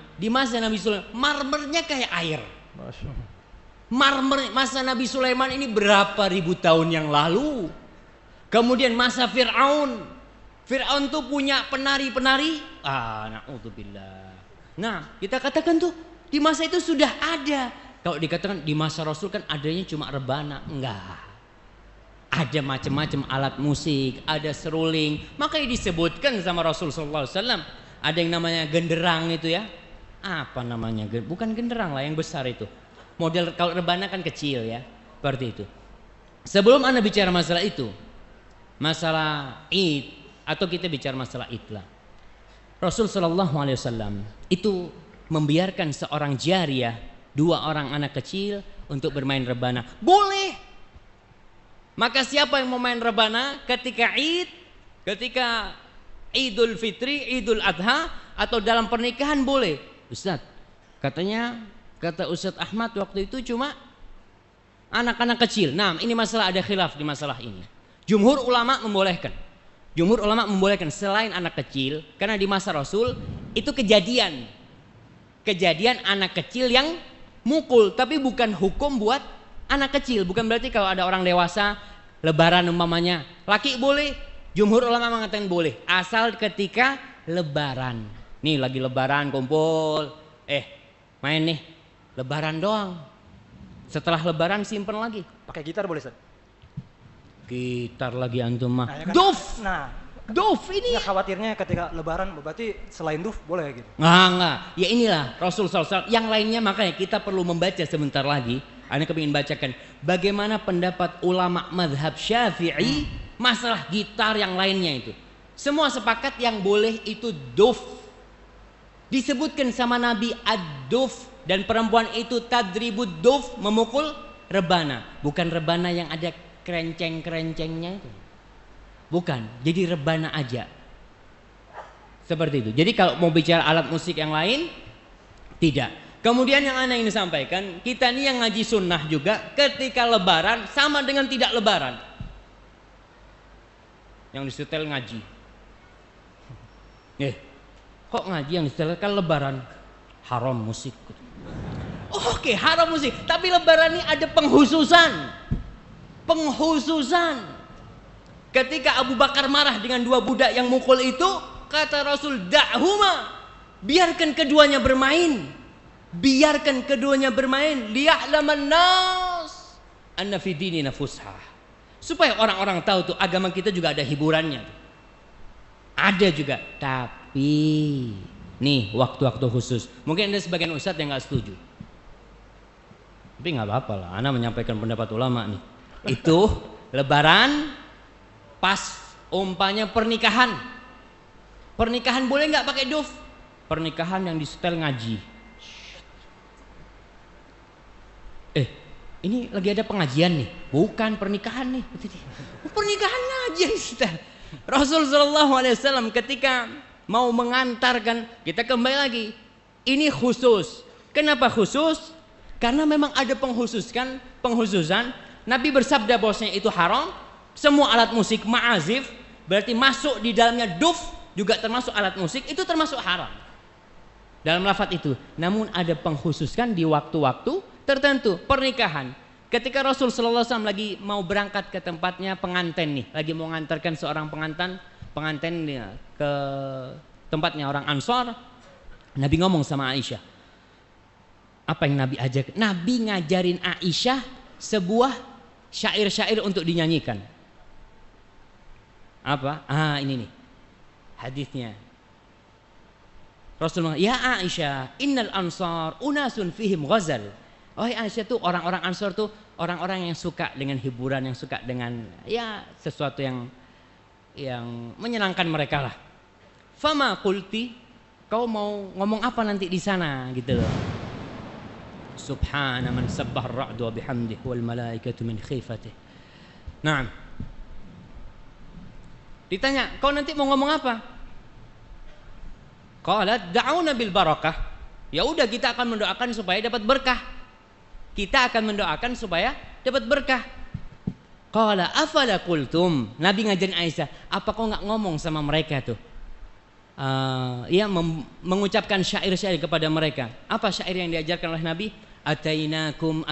S1: marmernya kayak air.
S4: Masya Allah.
S1: Marmer masa Nabi Sulaiman ini berapa ribu tahun yang lalu. Kemudian masa Fir'aun tuh punya penari-penari. Na'udzubillah. Nah, kita katakan tuh di masa itu sudah ada. Kalau dikatakan di masa Rasul kan adanya cuma rebana, enggak. Ada macam-macam alat musik, ada seruling. Makanya disebutkan sama Rasul sallallahu alaihi wasallam, ada yang namanya genderang itu ya. Apa namanya? Bukan genderang lah, yang besar itu. Model kalau rebana kan kecil ya, seperti itu. Sebelum Anda bicara masalah itu, masalah Id, atau kita bicara masalah Id lah. Rasul sallallahu alaihi wasallam itu membiarkan seorang jariyah, dua orang anak kecil untuk bermain rebana. Boleh. Maka siapa yang mau main rebana ketika Id, ketika Idul Fitri, Idul Adha, atau dalam pernikahan boleh. Ustaz, kata Ustaz Ahmad waktu itu cuma anak-anak kecil. Nah, ini masalah, ada khilaf di masalah ini. Jumhur ulama membolehkan. Selain anak kecil, karena di masa Rasul itu kejadian anak kecil yang mukul, tapi bukan hukum buat anak kecil. Bukan berarti kalau ada orang dewasa lebaran umpamanya, laki boleh. Jumhur ulama mengatakan boleh, asal ketika lebaran. Nih lagi lebaran kumpul, main nih, lebaran doang. Setelah lebaran simpen lagi.
S3: Pakai gitar boleh Ustaz?
S1: Gitar lagi antum mah.
S3: Nah, ya kan?
S1: Duf ini.
S3: Ya, khawatirnya ketika lebaran berarti selain duf boleh gitu.
S1: Enggak. Ya inilah Rasul SAW. Yang lainnya makanya kita perlu membaca sebentar lagi. Anda kepingin bacakan bagaimana pendapat ulama madhab Syafi'i masalah gitar yang lainnya itu. Semua sepakat yang boleh itu duf. Disebutkan sama Nabi ad-duf, dan perempuan itu tadribud duf, memukul rebana. Bukan rebana yang ada kerenceng-kerencengnya itu. Bukan, jadi rebana aja. Seperti itu. Jadi kalau mau bicara alat musik yang lain, tidak. Kemudian yang ana ingin sampaikan, kita nih yang ngaji sunnah juga ketika lebaran sama dengan tidak lebaran. Yang disetel ngaji. Kok ngaji yang disetel kan lebaran? Haram musik. Oke, haram musik. Tapi lebaran ini ada penghususan. Ketika Abu Bakar marah dengan dua budak yang mukul itu, kata Rasul, da'huma, biarkan keduanya bermain. Biarkan keduanya bermain. Liya'laman nas anna fi dinina fushah. Supaya orang-orang tahu tuh agama kita juga ada hiburannya. Ada juga. Tapi nih waktu-waktu khusus. Mungkin ada sebagian ustadz yang gak setuju. Tapi gak apa-apa lah. Ana menyampaikan pendapat ulama nih. Itu lebaran pas umpanya pernikahan. Pernikahan boleh gak pakai duf? Pernikahan yang disetel ngaji. Ini lagi ada pengajian nih, bukan pernikahan nih. Pernikahan ngaji Ustaz. Rasul sallallahu alaihi wasallam ketika mau mengantarkan, kita kembali lagi. Ini khusus. Kenapa khusus? Karena memang ada penghususan. Nabi bersabda bahwasanya itu haram. Semua alat musik ma'azif, berarti masuk di dalamnya duf juga termasuk alat musik, itu termasuk haram. Dalam lafaz itu. Namun ada penghususkan di waktu-waktu tertentu, pernikahan. Ketika Rasul sallallahu alaihi wasallam lagi mau berangkat ke tempatnya pengantin nih, lagi mau mengantarkan seorang pengantin ke tempatnya orang Ansor, Nabi ngomong sama Aisyah. Apa yang Nabi ajak? Nabi ngajarin Aisyah sebuah syair-syair untuk dinyanyikan. Apa? Ini nih hadisnya. Rasulullah, ya Aisyah, innal ansar unasun fihim ghazal. Oh Aisyah tuh orang-orang Ansor tuh orang-orang yang suka dengan hiburan, yang suka dengan ya sesuatu yang menyenangkan mereka lah. Fama qulti, kau mau ngomong apa nanti di sana gitu loh. Subhana man sabbah ar-ra'du wa bihamdihi wal malaikatu min khifatihi. Naam. Ditanya, kau nanti mau ngomong apa? Qalat da'una bil barakah. Ya udah kita akan mendoakan supaya dapat berkah. Kita akan mendoakan supaya dapat berkah. Qala afala qultum. Nabi ngajarin Aisyah, apa kau enggak ngomong sama mereka tuh? Mengucapkan syair-syair kepada mereka. Apa syair yang diajarkan oleh Nabi? Atainakum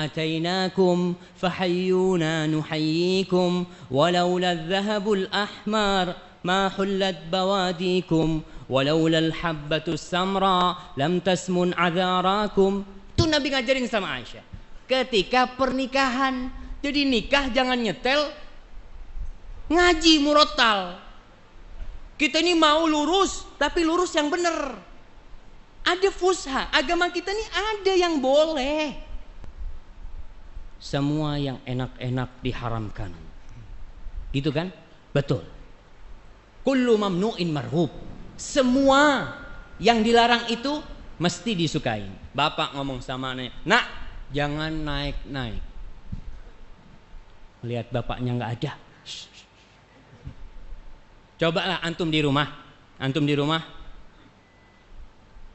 S1: fahayyuna nuhayyikum walaula adh-dhahabul ahmar ma hullat bawadikum walaula al-habbatus samra lam tasmun adharakum. Itu Nabi ngajarin sama Aisyah. Ketika pernikahan, jadi nikah jangan nyetel, ngaji murotal. Kita ini mau lurus, tapi lurus yang benar. Ada fusha, agama kita ini ada yang boleh. Semua yang enak-enak diharamkan. Gitu kan? Betul. Kullu mamnu'in marhub. Semua yang dilarang itu mesti disukai. Bapak ngomong sama anaknya, nak, jangan naik-naik. Lihat bapaknya nggak ada. Cobalah antum di rumah,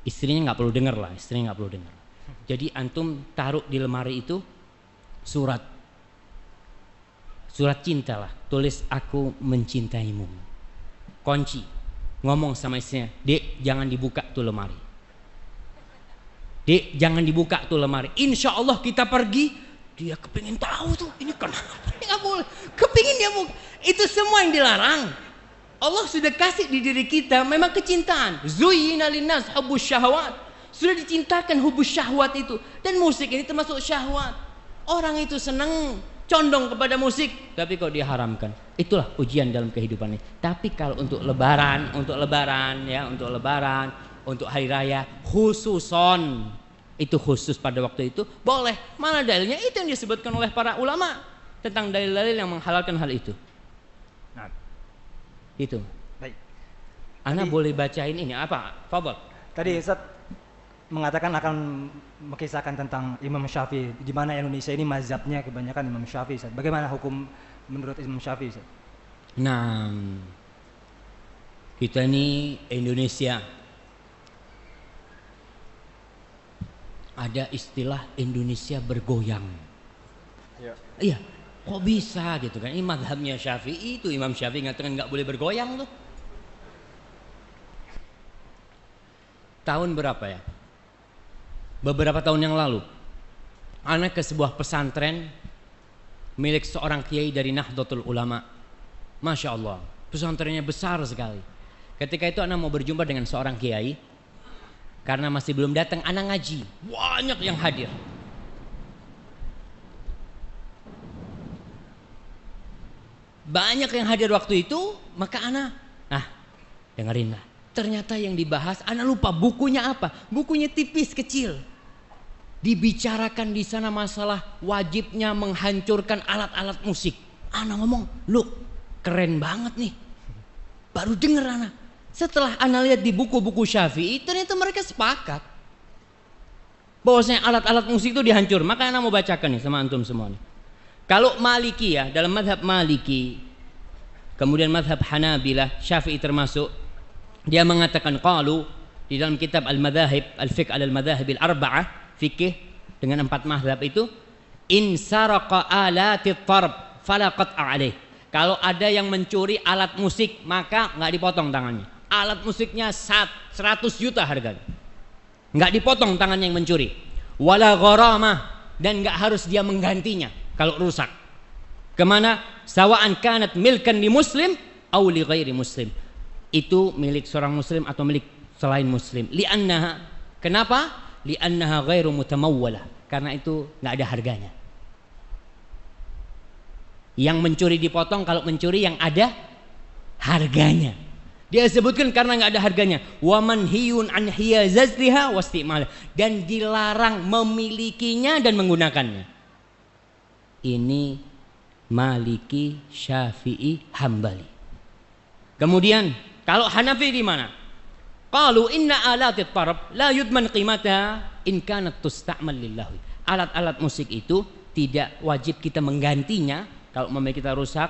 S1: istrinya nggak perlu dengar lah, istrinya nggak perlu dengar. Jadi antum taruh di lemari itu surat cinta lah, tulis aku mencintaimu. Kunci, ngomong sama istrinya, dek jangan dibuka tuh lemari. Dek, jangan dibuka tuh lemari. Insya Allah kita pergi, dia kepingin tahu tuh, ini kenapa? Nggak boleh. Kepingin dia buka. Itu semua yang dilarang. Allah sudah kasih di diri kita memang kecintaan. Zuyyina linnas hubbus syahwat. Sudah dicintakan hubus syahwat itu. Dan musik ini termasuk syahwat. Orang itu senang, condong kepada musik, tapi kok diharamkan. Itulah ujian dalam kehidupan ini. Tapi kalau untuk lebaran, untuk hari raya, khususon, itu khusus pada waktu itu, boleh. Mana dalilnya? Itu yang disebutkan oleh para ulama tentang dalil-dalil yang menghalalkan hal itu. Nah, itu.
S3: Baik.
S1: Ana boleh bacain ini apa? Fadhal.
S3: Tadi Ustaz mengatakan akan mengisahkan tentang Imam Syafi'i, di mana Indonesia ini mazhabnya kebanyakan Imam Syafi'i. Ustaz. Bagaimana hukum menurut Imam Syafi'i? Ustaz?
S1: Nah, kita ini Indonesia. Ada istilah Indonesia bergoyang. Ya. Iya, kok bisa gitu kan? Ini madhabnya Syafi'i, itu Imam Syafi'i ngatakan nggak boleh bergoyang tuh. Tahun berapa ya? Beberapa tahun yang lalu, anak ke sebuah pesantren milik seorang kiai dari Nahdlatul Ulama. Masya Allah, pesantrennya besar sekali. Ketika itu anak mau berjumpa dengan seorang kiai, karena masih belum datang anak ngaji, banyak yang hadir. Banyak yang hadir waktu itu, maka anak, dengerinlah. Ternyata yang dibahas, anak lupa bukunya apa. Bukunya tipis kecil. Dibicarakan di sana masalah wajibnya menghancurkan alat-alat musik. Anak ngomong, lu keren banget nih. Baru denger anak. Setelah anak lihat di buku-buku Syafi'i, ternyata mereka sepakat bahwasanya alat-alat musik itu dihancur. Maka anak mau bacakan nih sama antum semua nih. Kalau Maliki ya, dalam mazhab Maliki, kemudian mazhab Hanabilah, Syafi'i termasuk, dia mengatakan qalu di dalam kitab Al-Madzahib, Al-Fiqh al-Madzahib al-Arba'ah, fikih dengan 4 mazhab itu, in saraqa alatit tarb fala qat'a alaih. Kalau ada yang mencuri alat musik, maka enggak dipotong tangannya. Alat musiknya 100 juta harganya. Enggak dipotong tangannya yang mencuri. Wala gharamah, dan enggak harus dia menggantinya kalau rusak. Kemana? Sawa'an kanat milkan li muslim aw li ghairi muslim. Itu milik seorang muslim atau milik selain muslim. Li'annaha, kenapa? Li'annaha ghairu mutamawwalah. Karena itu enggak ada harganya. Yang mencuri dipotong kalau mencuri yang ada harganya. Dia sebutkan karena nggak ada harganya. Wa manhiyun an hiyazazliha wastimal, dan dilarang memilikinya dan menggunakannya. Ini Maliki, Syafi'i, Hambali. Kemudian kalau Hanafi di mana? Qalu inna alatit tarab la yudman qimataha in kanat tusta'mal lillahi. Alat-alat musik itu tidak wajib kita menggantinya kalau memang kita rusak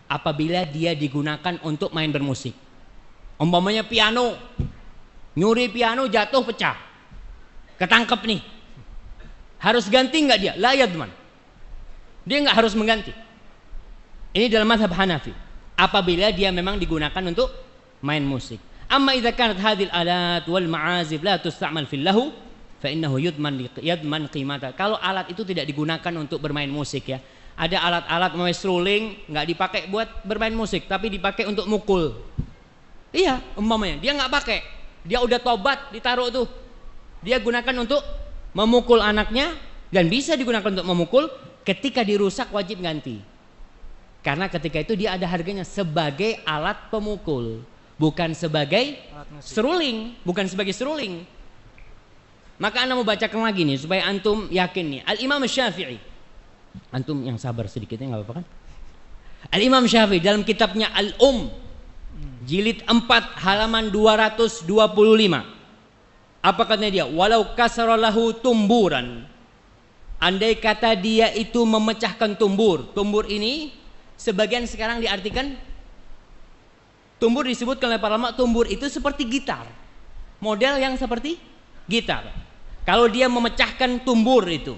S1: apabila dia digunakan untuk main bermusik. Umpamanya piano, nyuri piano jatuh pecah, ketangkep nih, harus ganti nggak dia? La yadman, dia nggak harus mengganti. Ini dalam mazhab Hanafi. Apabila dia memang digunakan untuk main musik. Amma idza kanat hadhil alat wal ma'azif la tusta'mal fil lahu fa innahu yadman qimata. Kalau alat itu tidak digunakan untuk bermain musik ya. Ada alat-alat namanya seruling nggak dipakai buat bermain musik, tapi dipakai untuk mukul. Iya, umpamanya dia nggak pakai, dia udah tobat, ditaruh tuh, dia gunakan untuk memukul anaknya dan bisa digunakan untuk memukul. Ketika dirusak wajib ganti, karena ketika itu dia ada harganya sebagai alat pemukul, bukan sebagai seruling, bukan sebagai seruling. Maka anda mau bacakan lagi nih supaya antum yakin nih. Al Imam Syafi'i, antum yang sabar sedikitnya nggak apa-apa kan? Al Imam Syafi'i dalam kitabnya Al Jilid 4 halaman 225. Apa katanya dia? Walau kasaralahu tumburan. Andai kata dia itu memecahkan tumbur. Tumbur ini sebagian sekarang diartikan, tumbur disebutkan oleh para ulama, tumbur itu seperti gitar. Model yang seperti gitar. Kalau dia memecahkan tumbur itu,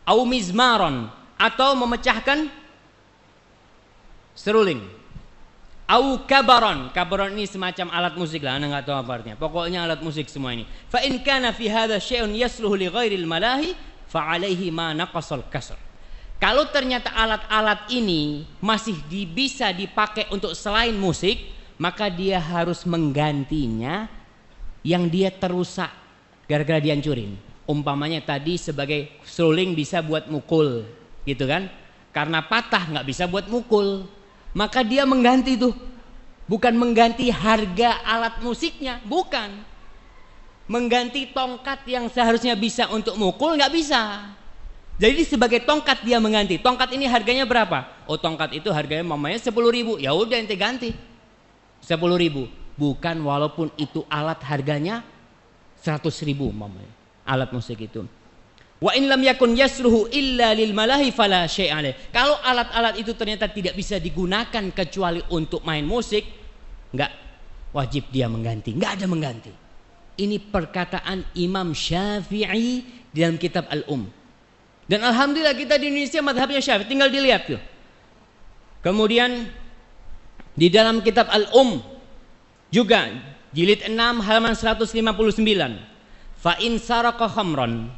S1: au mizmaron, atau memecahkan seruling. Au kabaron, kabaron ini semacam alat musik lah, anda nggak tahu apa artinya. Pokoknya alat musik semua ini. Fa in kana fi hadza syai'un yasluhu li ghairil malahi fa alaihi ma naqasal kasr. Kalau ternyata alat-alat ini masih bisa dipakai untuk selain musik, maka dia harus menggantinya yang dia terusak gara-gara dihancurin. Umpamanya tadi sebagai seruling bisa buat mukul, gitu kan? Karena patah nggak bisa buat mukul. Maka dia mengganti tuh, bukan mengganti harga alat musiknya, bukan. Mengganti tongkat yang seharusnya bisa untuk mukul nggak bisa. Jadi sebagai tongkat dia mengganti. Tongkat ini harganya berapa? Oh tongkat itu harganya mamanya 10.000. Ya udah ente ganti 10.000. Bukan walaupun itu alat harganya 100.000 mamanya. Alat musik itu. Wa in lam yakun yasluhu illa lil malahi fala syai'a alaih. Kalau alat-alat itu ternyata tidak bisa digunakan kecuali untuk main musik, enggak wajib dia mengganti, enggak ada mengganti. Ini perkataan Imam Syafi'i dalam kitab Al Dan alhamdulillah kita di Indonesia mazhabnya Syafi'i, tinggal dilihat tuh. Kemudian di dalam kitab Al juga jilid 6 halaman 159. Fa in saraqa khamran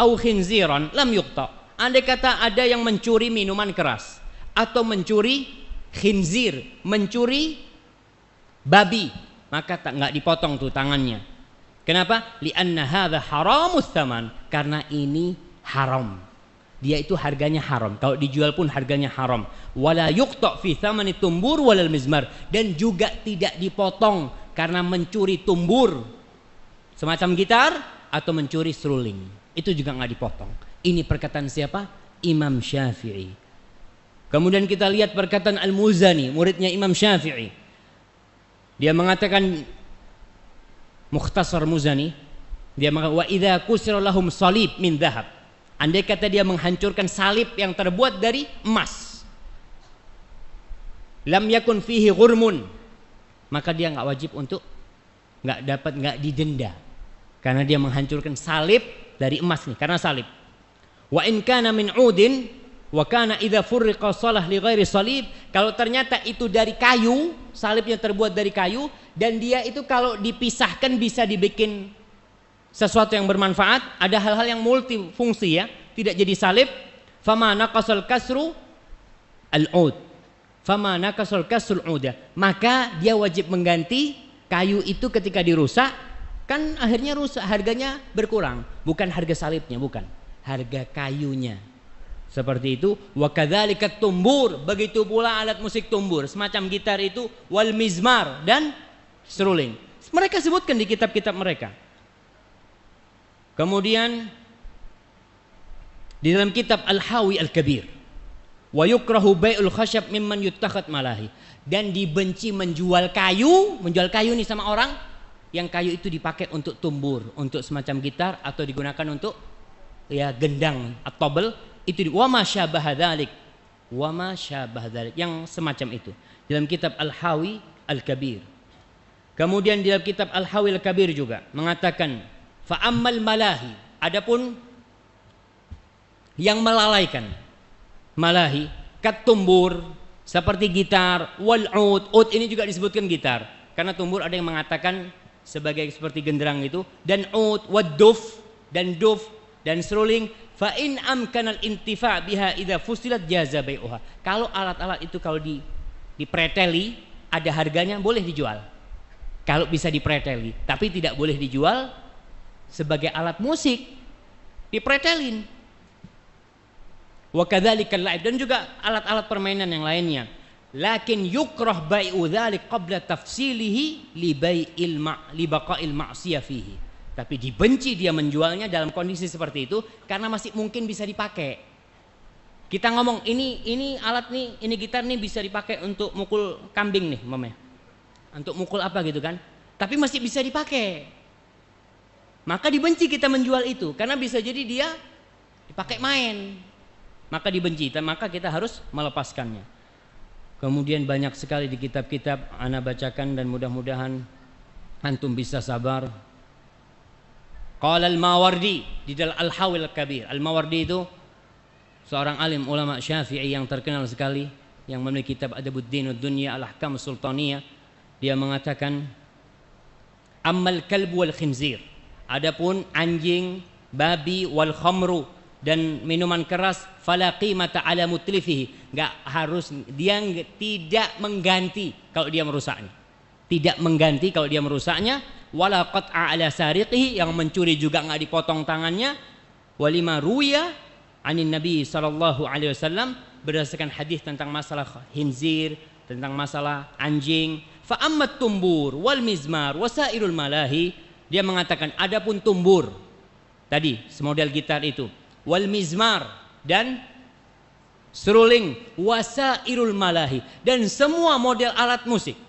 S1: au khinziran lam yuqta. Andai kata ada yang mencuri minuman keras atau mencuri khinzir, mencuri babi, maka nggak dipotong tuh tangannya. Kenapa? Li'anna hadza haramus tsaman, karena ini haram. Dia itu harganya haram. Kalau dijual pun harganya haram. Wala yuqta fi tsamani tumbur walal mizmar, dan juga tidak dipotong karena mencuri tumbur semacam gitar atau mencuri seruling. Itu juga nggak dipotong. Ini perkataan siapa? Imam Syafi'i. Kemudian kita lihat perkataan Al-Muzani, muridnya Imam Syafi'i. Dia mengatakan, Mukhtasar Muzani, dia mengatakan, wa idza kusira lahum salib min dhahab. Andai kata dia menghancurkan salib yang terbuat dari emas, lam yakun fihi ghurmun, maka dia nggak wajib untuk nggak didenda, karena dia menghancurkan salib dari emas nih, karena salib. Wa in kana min udin wa kana idza furriqa shalah li ghairi salib, kalau ternyata itu dari kayu, salibnya terbuat dari kayu, dan dia itu kalau dipisahkan bisa dibikin sesuatu yang bermanfaat, ada hal-hal yang multifungsi ya, tidak jadi salib. Fama naqasal kasru al-ud, fama naqasal kasrul uda, maka dia wajib mengganti kayu itu ketika dirusak, kan akhirnya rusak, harganya berkurang, bukan harga salibnya, bukan, harga kayunya. Seperti itu. Wa kadzalika tumbur, begitu pula alat musik tumbur semacam gitar itu, wal mizmar, dan seruling. Mereka sebutkan di kitab-kitab mereka. Kemudian di dalam kitab Al-Hawi Al-Kabir, wa yukrahu bai'ul khasyab mimman yuttakhad malahi, dan dibenci menjual kayu nih sama orang yang kayu itu dipakai untuk tumbur, untuk semacam gitar, atau digunakan untuk ya gendang atau tobel, itu wa ma syabah dzalik, yang semacam itu dalam kitab Al-Hawi Al-Kabir. Kemudian di dalam kitab Al-Hawi Al-Kabir juga mengatakan, fa ammal malahi, adapun yang melalaikan, malahi kat tumbur seperti gitar, wal ud ini juga disebutkan gitar, karena tumbur ada yang mengatakan sebagai seperti genderang itu, dan ud, wad duf, dan duf, dan seruling. Fa in amkanal intifa' biha idza fusilat jaza bai'uha, kalau alat-alat itu kalau dipreteli ada harganya, boleh dijual kalau bisa dipreteli, tapi tidak boleh dijual sebagai alat musik dipretelin. Wa kadzalika al-la'ib, dan juga alat-alat permainan yang lainnya. Lakin yukrah bai'u dzalik qabla tafsilihi li baqa'il ma'siyah fihi, tapi dibenci dia menjualnya dalam kondisi seperti itu karena masih mungkin bisa dipakai. Kita ngomong ini alat nih, ini gitar nih bisa dipakai untuk mukul kambing nih, mamanya, untuk mukul apa gitu kan, tapi masih bisa dipakai, maka dibenci kita menjual itu karena bisa jadi dia dipakai main, maka dibenci, maka kita harus melepaskannya. Kemudian banyak sekali di kitab-kitab ana bacakan dan mudah-mudahan antum bisa sabar. Qala al-Mawardi di dalam Al-Hawi Al-Kabir. Al-Mawardi itu seorang alim ulama Syafi'i yang terkenal sekali, yang memiliki kitab Adabuddin Ad-Dunya Al-Ahkam Sultaniyah. Dia mengatakan, ammal kalbu wal khinzir, adapun anjing, babi, wal khamru, dan minuman keras, fala qimata ala mutlifihi, dia tidak mengganti kalau dia merusaknya, tidak mengganti kalau dia merusaknya. Wala qat'a ala sariqihi, yang mencuri juga nggak dipotong tangannya. Walima ruya anin Nabi sallallahu alaihi wasallam, berdasarkan hadis tentang masalah khinzir, tentang masalah anjing. Fa ammat tumbur wal mizmar wasairul malahi, dia mengatakan adapun tumbur tadi semodel gitar itu, wal mizmar, dan seruling, wasairul malahi, dan semua model alat musik,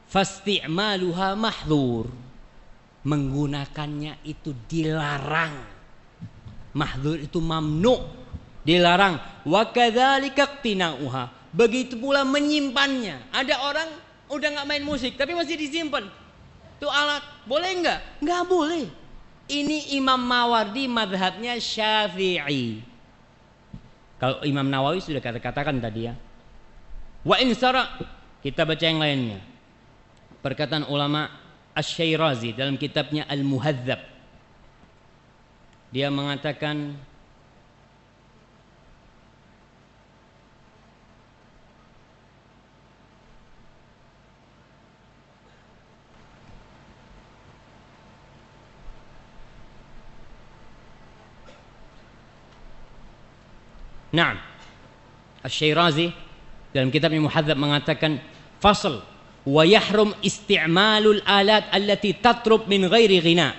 S1: fasti'maluha mahdhur, menggunakannya itu dilarang. Mahdhur itu mamnu, dilarang. Wa kadzalika qtina'uha, begitu pula menyimpannya. Ada orang udah nggak main musik tapi masih disimpan tuh alat, boleh nggak? Nggak boleh. Ini Imam Mawardi madhabnya Syafi'i. Kalau Imam Nawawi sudah katakan tadi ya. Wa insara, kita baca yang lainnya. Perkataan ulama Asy-Syairazi dalam kitabnya Al-Muhadzab, dia mengatakan, Naam. Asy-Syirazi dalam kitabnya Muhadzab mengatakan fasl wa yahrum isti'malul alat allati tatrub min ghairi ghina.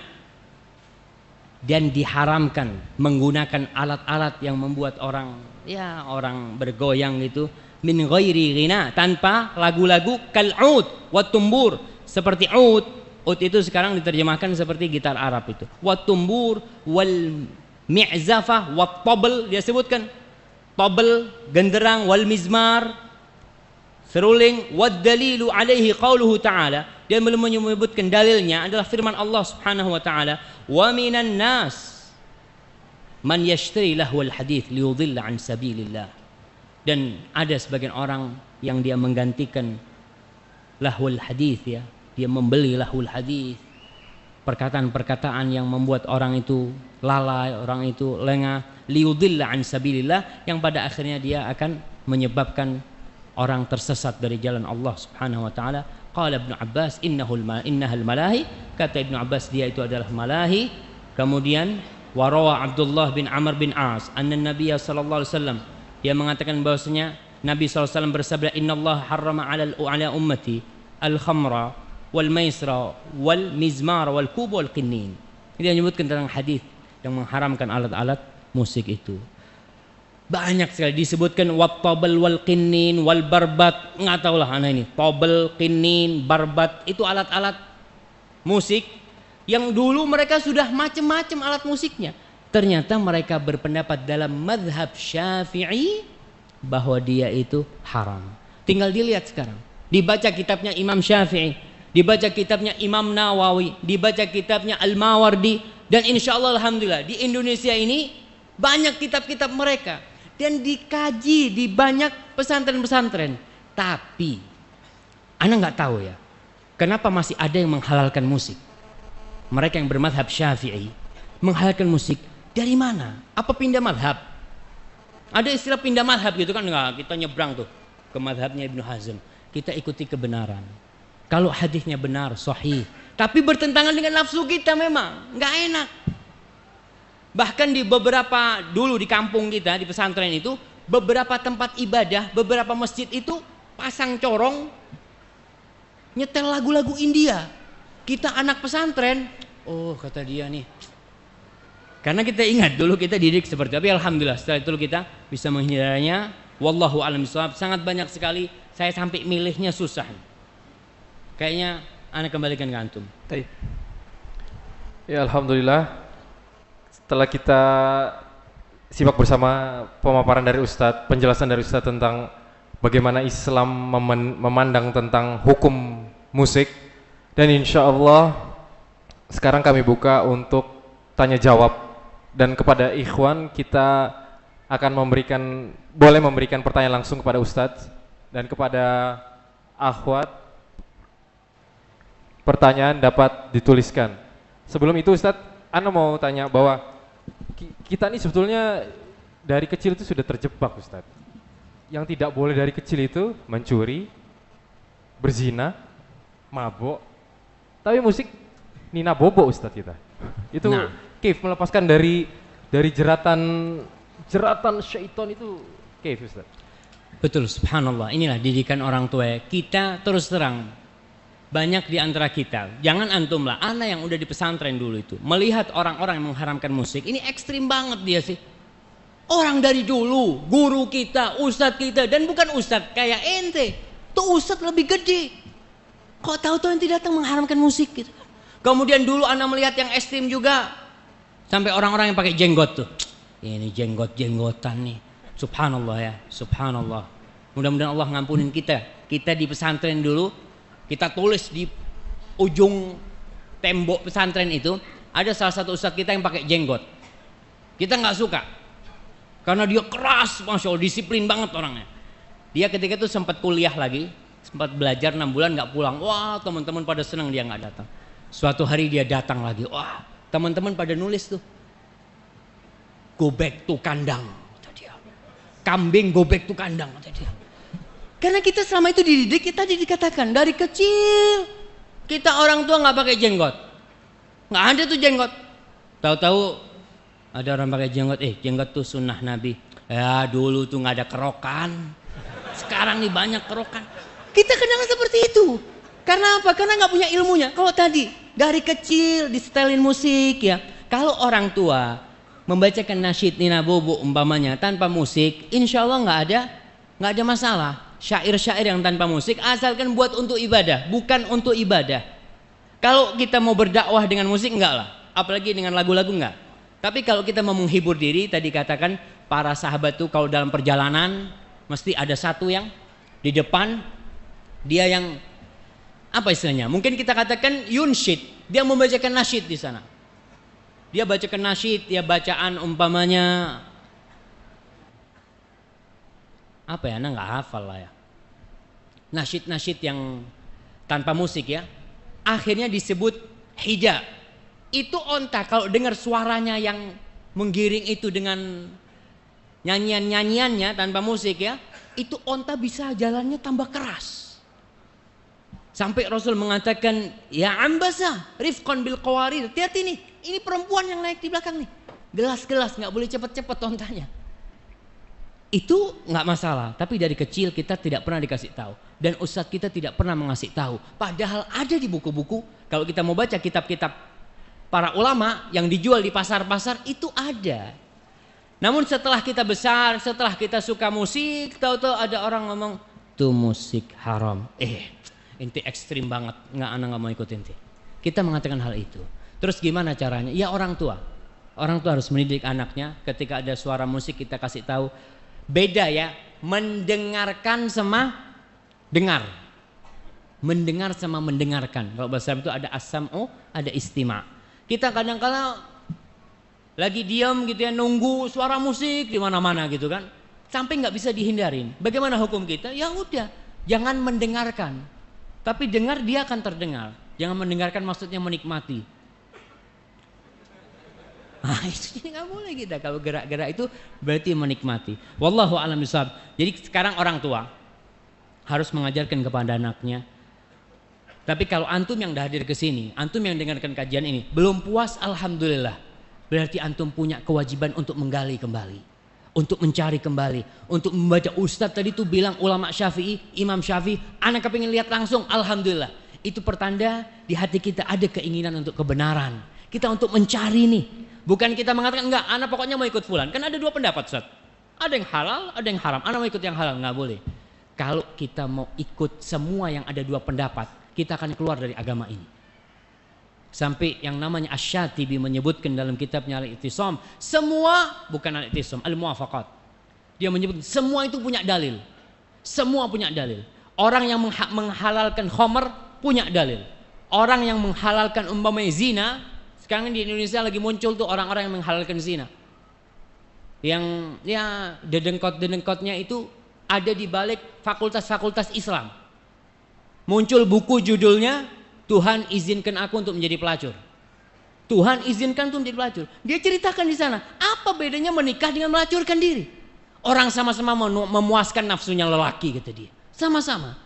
S1: Dan diharamkan menggunakan alat-alat yang membuat orang bergoyang gitu min ghairi ghina, tanpa lagu-lagu kal'ud wa tumbur, seperti ud itu sekarang diterjemahkan seperti gitar Arab itu, wa tumbur wal mi'zafah wa tabl, dia sebutkan tabl, genderang, wal mizmar, seruling, wad dalilu alaihi qauluhu ta'ala, dia belum menyebutkan dalilnya adalah firman Allah Subhanahu wa taala, wa minan nas man yashtari lahwal hadits liyudilla an sabilillah. Dan ada sebagian orang yang dia menggantikan lahwal hadits, ya, dia membeli lahwal hadits, perkataan-perkataan yang membuat orang itu lalai, orang itu lengah, liyudilla an sabilillah, yang pada akhirnya dia akan menyebabkan orang tersesat dari jalan Allah Subhanahu wa taala. Qala Ibnu Abbas innahal malahi, kata Ibnu Abbas dia itu adalah malahi. Kemudian warawa Abdullah bin Amr bin As anna Nabiy sallallahu alaihi wasallam, dia mengatakan bahwasanya Nabi sallallahu alaihi wasallam bersabda, innallaha harrama ala ummati al-khamra wal maisra wal mizmar wal kub wal qinnin. Ini menyebutkan tentang hadis yang mengharamkan alat-alat musik itu. Banyak sekali disebutkan wat tabal wal qinnin wal barbat, enggak tahulah anak ini. Tabal, qinnin, barbat itu alat-alat musik yang dulu mereka sudah macam-macam alat musiknya. Ternyata mereka berpendapat dalam mazhab Syafi'i bahwa dia itu haram. Tinggal dilihat sekarang. Dibaca kitabnya Imam Syafi'i, dibaca kitabnya Imam Nawawi, dibaca kitabnya Al-Mawardi, dan insya Allah alhamdulillah di Indonesia ini banyak kitab-kitab mereka dan dikaji di banyak pesantren-pesantren. Tapi ana nggak tahu ya, kenapa masih ada yang menghalalkan musik. Mereka yang bermadhab Syafi'i menghalalkan musik dari mana? Apa pindah madhab? Ada istilah pindah madhab gitu kan? Enggak, kita nyebrang tuh ke madhabnya Ibnu Hazm, kita ikuti kebenaran. Kalau hadisnya benar, sahih, tapi bertentangan dengan nafsu kita, memang nggak enak. Bahkan di beberapa dulu di kampung kita, di pesantren itu, beberapa tempat ibadah, beberapa masjid itu pasang corong nyetel lagu-lagu India. Kita anak pesantren, oh kata dia nih, karena kita ingat dulu kita didik seperti itu. Tapi alhamdulillah setelah itu kita bisa menghindarinya. Wallahu a'lam bishawab. Sangat banyak sekali, saya sampai milihnya susah. Kayaknya anak kembalikan ke antum.
S4: Ya alhamdulillah, setelah kita simak bersama pemaparan dari Ustadz, penjelasan dari Ustadz tentang bagaimana Islam memandang tentang hukum musik, dan insya Allah sekarang kami buka untuk tanya jawab, dan kepada ikhwan kita akan boleh memberikan pertanyaan langsung kepada Ustadz, dan kepada akhwat pertanyaan dapat dituliskan. Sebelum itu Ustadz, ana mau tanya bahwa kita ini sebetulnya dari kecil itu sudah terjebak Ustadz. Yang tidak boleh dari kecil itu mencuri, berzina, mabok. Tapi musik Nina Bobo Ustadz kita. Itu kif melepaskan dari jeratan syaitan itu, kif Ustadz.
S1: Betul, subhanallah. Inilah didikan orang tua. Kita terus terang, banyak di antara kita, jangan antum lah, ana yang udah di pesantren dulu itu, melihat orang-orang yang mengharamkan musik, ini ekstrim banget dia sih. Orang dari dulu, guru kita, ustadz kita, dan bukan ustadz kayak ente, tuh ustadz lebih gede. Kok tahu-tahu ente datang mengharamkan musik gitu. Kemudian dulu ana melihat yang ekstrim juga, sampai orang-orang yang pakai jenggot tuh. Ini jenggot-jenggotan nih. Subhanallah ya, subhanallah. Mudah-mudahan Allah ngampunin kita. Kita di pesantren dulu, kita tulis di ujung tembok pesantren itu, ada salah satu ustadz kita yang pakai jenggot. Kita nggak suka, karena dia keras, masya Allah, disiplin banget orangnya. Dia ketika itu sempat kuliah lagi, sempat belajar 6 bulan nggak pulang. Wah, teman-teman pada senang dia nggak datang. Suatu hari dia datang lagi. Wah, teman-teman pada nulis tuh, go back to kandang, kata dia. Kambing go back to kandang, kata dia. Karena kita selama itu dididik, kita dikatakan dari kecil kita orang tua nggak pakai jenggot, nggak ada tuh jenggot. Tahu-tahu ada orang pakai jenggot, jenggot tuh sunnah Nabi. Ya dulu tuh nggak ada kerokan, sekarang nih banyak kerokan. Kita kadang seperti itu. Karena apa? Karena nggak punya ilmunya. Kalau tadi dari kecil disetelin musik ya. Kalau orang tua membacakan nasyid Nina Bobo umpamanya tanpa musik, insya Allah nggak ada masalah. Syair-syair yang tanpa musik asalkan buat untuk ibadah, bukan untuk ibadah. Kalau kita mau berdakwah dengan musik enggak lah, apalagi dengan lagu-lagu enggak. Tapi kalau kita mau menghibur diri, tadi katakan para sahabat tuh kalau dalam perjalanan mesti ada satu yang di depan, dia yang apa istilahnya? Mungkin kita katakan yunshid, dia membacakan nasyid di sana. Dia bacakan nasyid, ya bacaan umpamanya apa ya? Nah nggak hafal lah ya. Nasyid-nasyid yang tanpa musik ya. Akhirnya disebut hija. Itu onta kalau dengar suaranya yang menggiring itu dengan nyanyian-nyanyiannya tanpa musik ya, itu onta bisa jalannya tambah keras. Sampai Rasul mengatakan, ya ambasa rifqan bil qawarir. Hati-hati nih, ini perempuan yang naik di belakang nih. Gelas-gelas, nggak boleh cepet-cepet ontanya. Itu nggak masalah, tapi dari kecil kita tidak pernah dikasih tahu dan ustadz kita tidak pernah mengasih tahu. Padahal ada di buku-buku, kalau kita mau baca kitab-kitab para ulama yang dijual di pasar-pasar itu ada. Namun setelah kita besar, setelah kita suka musik, tahu-tahu ada orang ngomong tuh musik haram. Inti ekstrim banget, anak nggak mau ikut inti. Kita mengatakan hal itu. Terus gimana caranya? Ya orang tua harus mendidik anaknya. Ketika ada suara musik kita kasih tahu. Beda ya, mendengarkan sama dengar. Mendengar sama mendengarkan. Kalau bahasa Arab itu ada as-sam'u, ada istima'. Kita kadang-kadang lagi diam gitu ya, nunggu suara musik di mana-mana gitu kan. Sampai nggak bisa dihindarin. Bagaimana hukum kita? Ya udah, jangan mendengarkan. Tapi dengar dia akan terdengar. Jangan mendengarkan maksudnya menikmati. Nah itu nggak boleh kita, kalau gerak-gerak itu berarti menikmati. Wallahu a'lam bishawab. Jadi sekarang orang tua harus mengajarkan kepada anaknya. Tapi kalau antum yang dah hadir ke sini, antum yang dengarkan kajian ini belum puas, alhamdulillah. Berarti antum punya kewajiban untuk menggali kembali, untuk mencari kembali, untuk membaca. Ustadz tadi tuh bilang ulama Syafi'i, Imam Syafi'i, anak kepingin lihat langsung, alhamdulillah. Itu pertanda di hati kita ada keinginan untuk kebenaran. Kita untuk mencari nih. Bukan kita mengatakan enggak, anak pokoknya mau ikut fulan. Kan ada dua pendapat Ustaz. Ada yang halal, ada yang haram. Anak mau ikut yang halal, enggak boleh. Kalau kita mau ikut semua yang ada dua pendapat, kita akan keluar dari agama ini. Sampai yang namanya Asy-Syatibi menyebutkan dalam kitabnya Al-I'tisam, semua bukan Al-I'tisam, Al-Muwafaqat. Dia menyebut semua itu punya dalil. Semua punya dalil. Orang yang menghalalkan khamr punya dalil. Orang yang menghalalkan umpamanya zina, sekarang di Indonesia lagi muncul tuh orang-orang yang menghalalkan zina. Yang ya dedengkot-dedengkotnya itu ada di balik fakultas-fakultas Islam. Muncul buku judulnya Tuhan izinkan aku untuk menjadi pelacur. Tuhan izinkan untuk menjadi pelacur. Dia ceritakan di sana, apa bedanya menikah dengan melacurkan diri? Orang sama-sama memuaskan nafsunya lelaki kata dia. Sama-sama.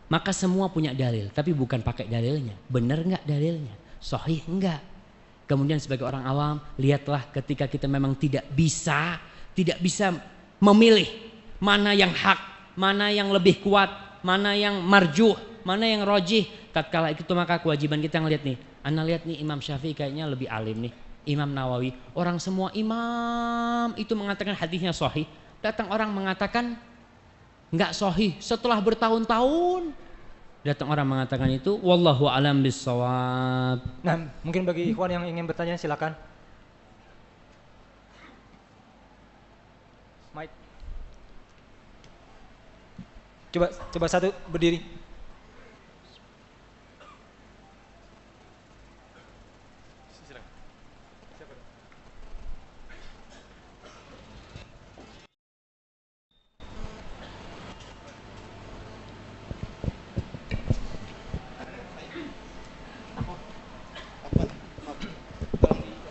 S1: Maka semua punya dalil, tapi bukan pakai dalilnya. Benar enggak dalilnya? Sahih enggak? Kemudian sebagai orang awam, lihatlah ketika kita memang tidak bisa memilih mana yang hak, mana yang lebih kuat, mana yang marjuh, mana yang rojih. Tatkala itu maka kewajiban kita ngelihat nih. Ana lihat nih Imam Syafi'i kayaknya lebih alim nih. Imam Nawawi, orang semua imam itu mengatakan hadisnya sahih. Datang orang mengatakan enggak sahih setelah bertahun-tahun. Datang orang mengatakan itu, wallahu a'lam bissawab.
S3: Nah, mungkin bagi ikhwan yang ingin bertanya silakan. Mike. Coba satu berdiri.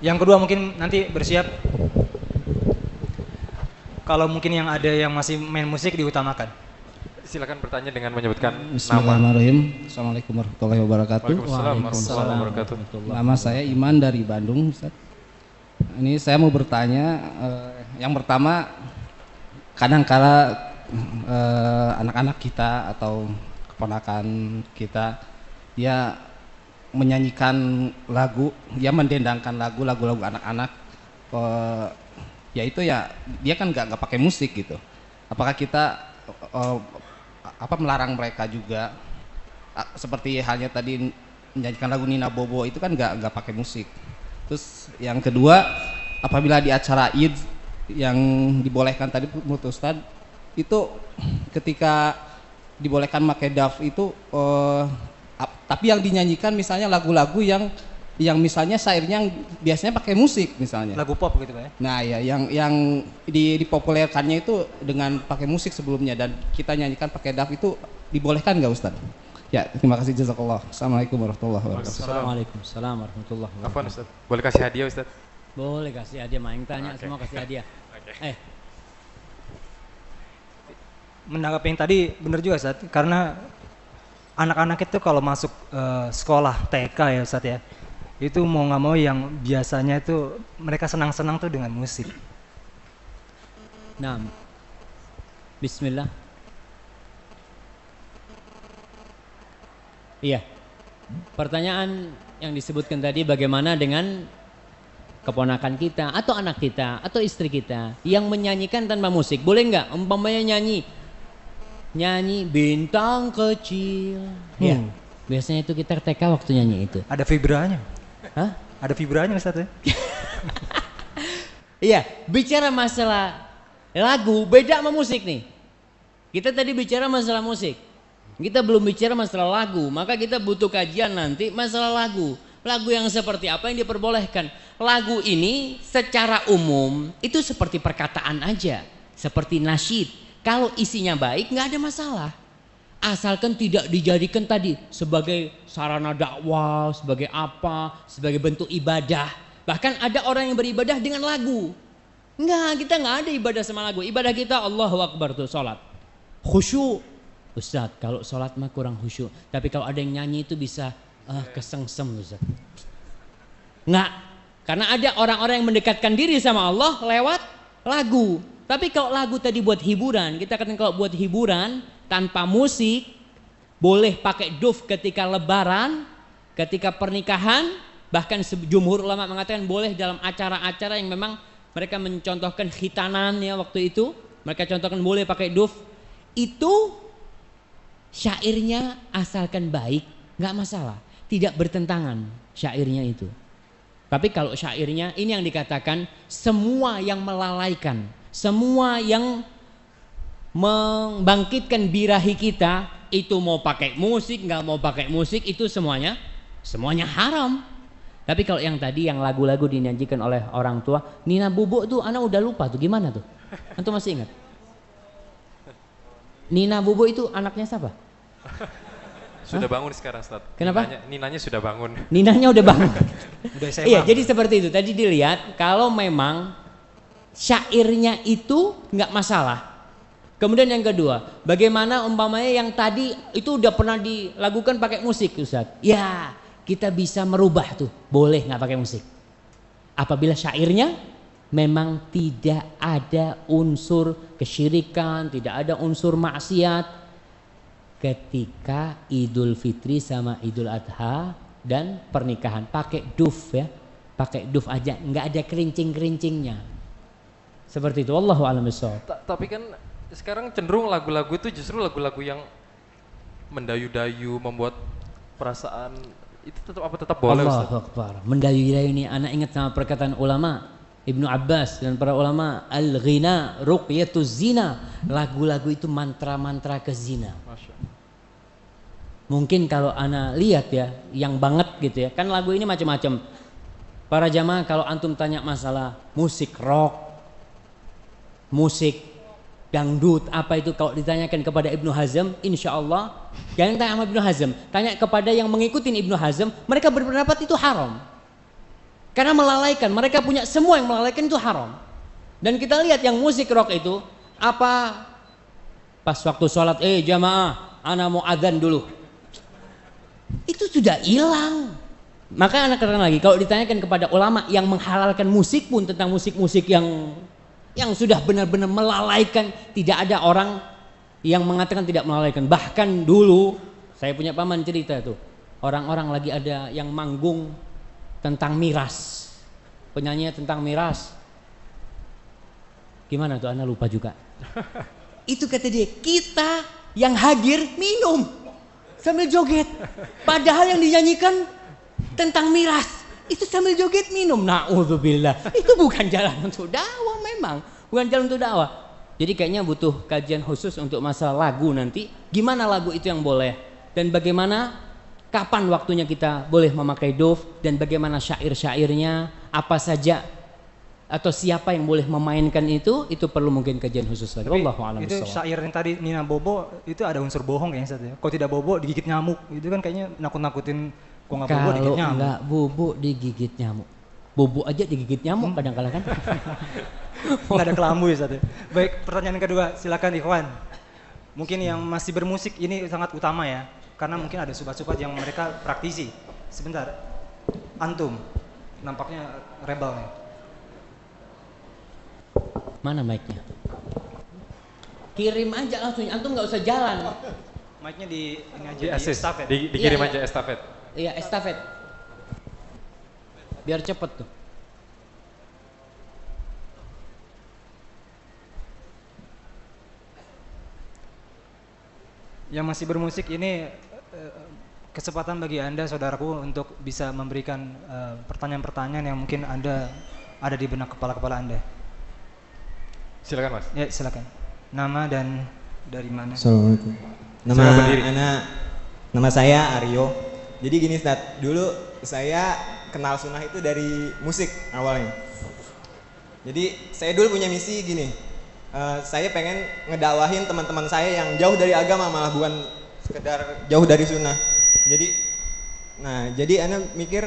S3: Yang kedua mungkin nanti bersiap. Kalau mungkin yang ada yang masih main musik diutamakan.
S4: Silakan bertanya dengan menyebutkan nama.
S5: Bismillahirrahmanirrahim. Assalamualaikum warahmatullahi wabarakatuh.
S4: Waalaikumsalam warahmatullahi wabarakatuh.
S5: Nama saya Iman dari Bandung, Ustaz. Ini saya mau bertanya, Yang pertama, kadang-kala anak-anak kita atau keponakan kita, dia menyanyikan lagu, dia mendendangkan lagu-lagu anak-anak, ya itu ya dia kan nggak pakai musik gitu. Apakah kita melarang mereka juga? Seperti halnya tadi menyanyikan lagu Nina Bobo itu kan nggak pakai musik. Terus yang kedua, apabila di acara Id yang dibolehkan tadi menurut Ustadz, itu ketika dibolehkan pakai daf itu tapi yang dinyanyikan misalnya lagu-lagu yang misalnya syairnya biasanya pakai musik misalnya.
S3: Lagu pop gitu Pak ya?
S5: Nah ya yang dipopulerkannya itu dengan pakai musik sebelumnya dan kita nyanyikan pakai daf itu dibolehkan nggak Ustadz? Ya terima kasih jazakallah. Assalamualaikum warahmatullahi wabarakatuh.
S1: Assalamualaikum warahmatullahi wabarakatuh.
S4: Afwan Ustaz, boleh kasih hadiah Ustaz?
S1: Boleh kasih hadiah, Maing tanya semua kasih hadiah.
S3: Menanggapi yang tadi benar juga Ustaz, karena anak-anak itu kalau masuk sekolah TK ya Ustaz ya, itu mau nggak mau yang biasanya itu mereka senang-senang tuh dengan musik.
S1: Nah, Bismillah. Iya, pertanyaan yang disebutkan tadi bagaimana dengan keponakan kita atau anak kita atau istri kita yang menyanyikan tanpa musik, boleh nggak? Umpamanya nyanyi bintang kecil. Ya, biasanya itu kita TK waktu nyanyi itu.
S3: Ada vibranya.
S1: Hah?
S3: Ada vibranya Ustaz ya?
S1: Iya, bicara masalah lagu beda sama musik nih. Kita tadi bicara masalah musik. Kita belum bicara masalah lagu, maka kita butuh kajian nanti masalah lagu. Lagu yang seperti apa yang diperbolehkan. Lagu ini secara umum itu seperti perkataan aja, seperti nasyid. Kalau isinya baik nggak ada masalah. Asalkan tidak dijadikan tadi sebagai sarana dakwah, sebagai apa, sebagai bentuk ibadah. Bahkan ada orang yang beribadah dengan lagu. Enggak, kita nggak ada ibadah sama lagu. Ibadah kita Allahu Akbar tuh sholat. Khusyuk. Ustadz, kalau sholat mah kurang khusyuk. Tapi kalau ada yang nyanyi itu bisa kesengsem Ustadz. Enggak, karena ada orang-orang yang mendekatkan diri sama Allah lewat lagu. Tapi kalau lagu tadi buat hiburan, kita katakan kalau buat hiburan tanpa musik, boleh pakai duf ketika lebaran, ketika pernikahan, bahkan jumhur ulama mengatakan boleh dalam acara-acara yang memang mereka mencontohkan khitanan ya waktu itu, mereka contohkan boleh pakai duf. Itu syairnya asalkan baik, nggak masalah, tidak bertentangan syairnya itu. Tapi kalau syairnya ini yang dikatakan semua yang melalaikan, semua yang membangkitkan birahi kita, itu mau pakai musik, nggak mau pakai musik, itu semuanya haram. Tapi kalau yang tadi yang lagu-lagu dinyanyikan oleh orang tua, Nina Bobo tuh anak udah lupa tuh gimana tuh? Antum masih ingat? Nina Bobo itu anaknya siapa?
S4: Sudah bangun sekarang Ustaz.
S1: Kenapa?
S4: Ninanya sudah bangun.
S1: Ninanya udah bangun.
S3: Udah SMA.
S1: Iya, jadi seperti itu. Tadi dilihat kalau memang syairnya itu nggak masalah. Kemudian yang kedua, bagaimana umpamanya yang tadi itu udah pernah dilakukan pakai musik Ustaz? Ya, kita bisa merubah tuh, boleh nggak pakai musik. Apabila syairnya memang tidak ada unsur kesyirikan, tidak ada unsur maksiat. Ketika Idul Fitri sama Idul Adha dan pernikahan pakai duf ya, pakai duf aja, nggak ada kerincing-kerincingnya. Seperti itu, wallahu a'lam bishawab.
S4: Tapi kan sekarang cenderung lagu-lagu itu justru lagu-lagu yang mendayu-dayu, membuat perasaan itu tetap boleh Ustaz?
S1: Allahu Akbar. Mendayu-dayu ini anak ingat sama perkataan ulama Ibnu Abbas dan para ulama, al-ghina ruqyatuz zina. Lagu-lagu itu mantra-mantra ke zina. Mungkin kalau anak lihat ya, yang banget gitu ya, kan lagu ini macam-macam. Para jamaah kalau antum tanya masalah musik rock, musik dangdut, apa itu kalau ditanyakan kepada Ibnu Hazm, insya Allah jangan tanya sama Ibnu Hazm, tanya kepada yang mengikuti Ibnu Hazm, mereka berpendapat itu haram. Karena melalaikan, mereka punya semua yang melalaikan itu haram. Dan kita lihat yang musik rock itu, apa pas waktu sholat, jamaah, ana mau adzan dulu. Itu sudah hilang. Maka anak katakan lagi, kalau ditanyakan kepada ulama yang menghalalkan musik pun tentang musik-musik yang yang sudah benar-benar melalaikan. Tidak ada orang yang mengatakan tidak melalaikan. Bahkan dulu saya punya paman cerita tuh, orang-orang lagi ada yang manggung tentang miras, penyanyi tentang miras. Gimana tuh, Ana lupa juga. Itu kata dia, kita yang hadir minum sambil joget, padahal yang dinyanyikan tentang miras. Itu sambil joget minum, na'udzubillah. Itu bukan jalan untuk dakwah, memang bukan jalan untuk dakwah. Jadi kayaknya butuh kajian khusus untuk masalah lagu nanti. Gimana lagu itu yang boleh, dan bagaimana, kapan waktunya kita boleh memakai duf, dan bagaimana syair-syairnya, apa saja atau siapa yang boleh memainkan itu perlu mungkin kajian khusus lagi. Wallahu a'lam
S3: Itu
S1: bishawab.
S3: syair yang tadi Nina Bobo itu ada unsur bohong kayaknya Ustaz ya. Kalau tidak bobo digigit nyamuk. Itu kan kayaknya nakut-nakutin. Kok nggak bobo digigit
S1: Kalau
S3: nyamuk.
S1: nggak bobo digigit nyamuk. Bobo aja digigit nyamuk kadang-kadang kan.
S3: Nggak ada kelambu ya Ustaz ya. Baik, pertanyaan kedua, silakan Ikhwan. Mungkin yang masih bermusik ini sangat utama ya. Karena mungkin ada sobat-sobat yang mereka praktisi. Sebentar. Antum nampaknya rebel nih.
S1: Mana mic-nya? Kirim aja langsung, antum nggak usah jalan.
S3: Mic-nya di ini aja
S4: Di
S3: di
S4: assist,
S3: estafet.
S4: dikirim
S1: Iya,
S4: aja estafet.
S1: Iya, estafet. Biar cepet tuh.
S3: Yang masih bermusik ini kesempatan bagi Anda saudaraku untuk bisa memberikan pertanyaan-pertanyaan yang mungkin Anda ada di benak kepala-kepala Anda.
S4: Silakan Mas.
S3: Ya, silakan. Nama dan dari mana?
S6: Assalamualaikum.
S4: Silakan berdiri.
S6: Nama saya Aryo. Jadi gini Ustaz, dulu saya kenal sunnah itu dari musik awalnya. Jadi saya dulu punya misi gini, saya pengen ngedakwahin teman-teman saya yang jauh dari agama, malah bukan sekedar jauh dari sunnah. Jadi Ana mikir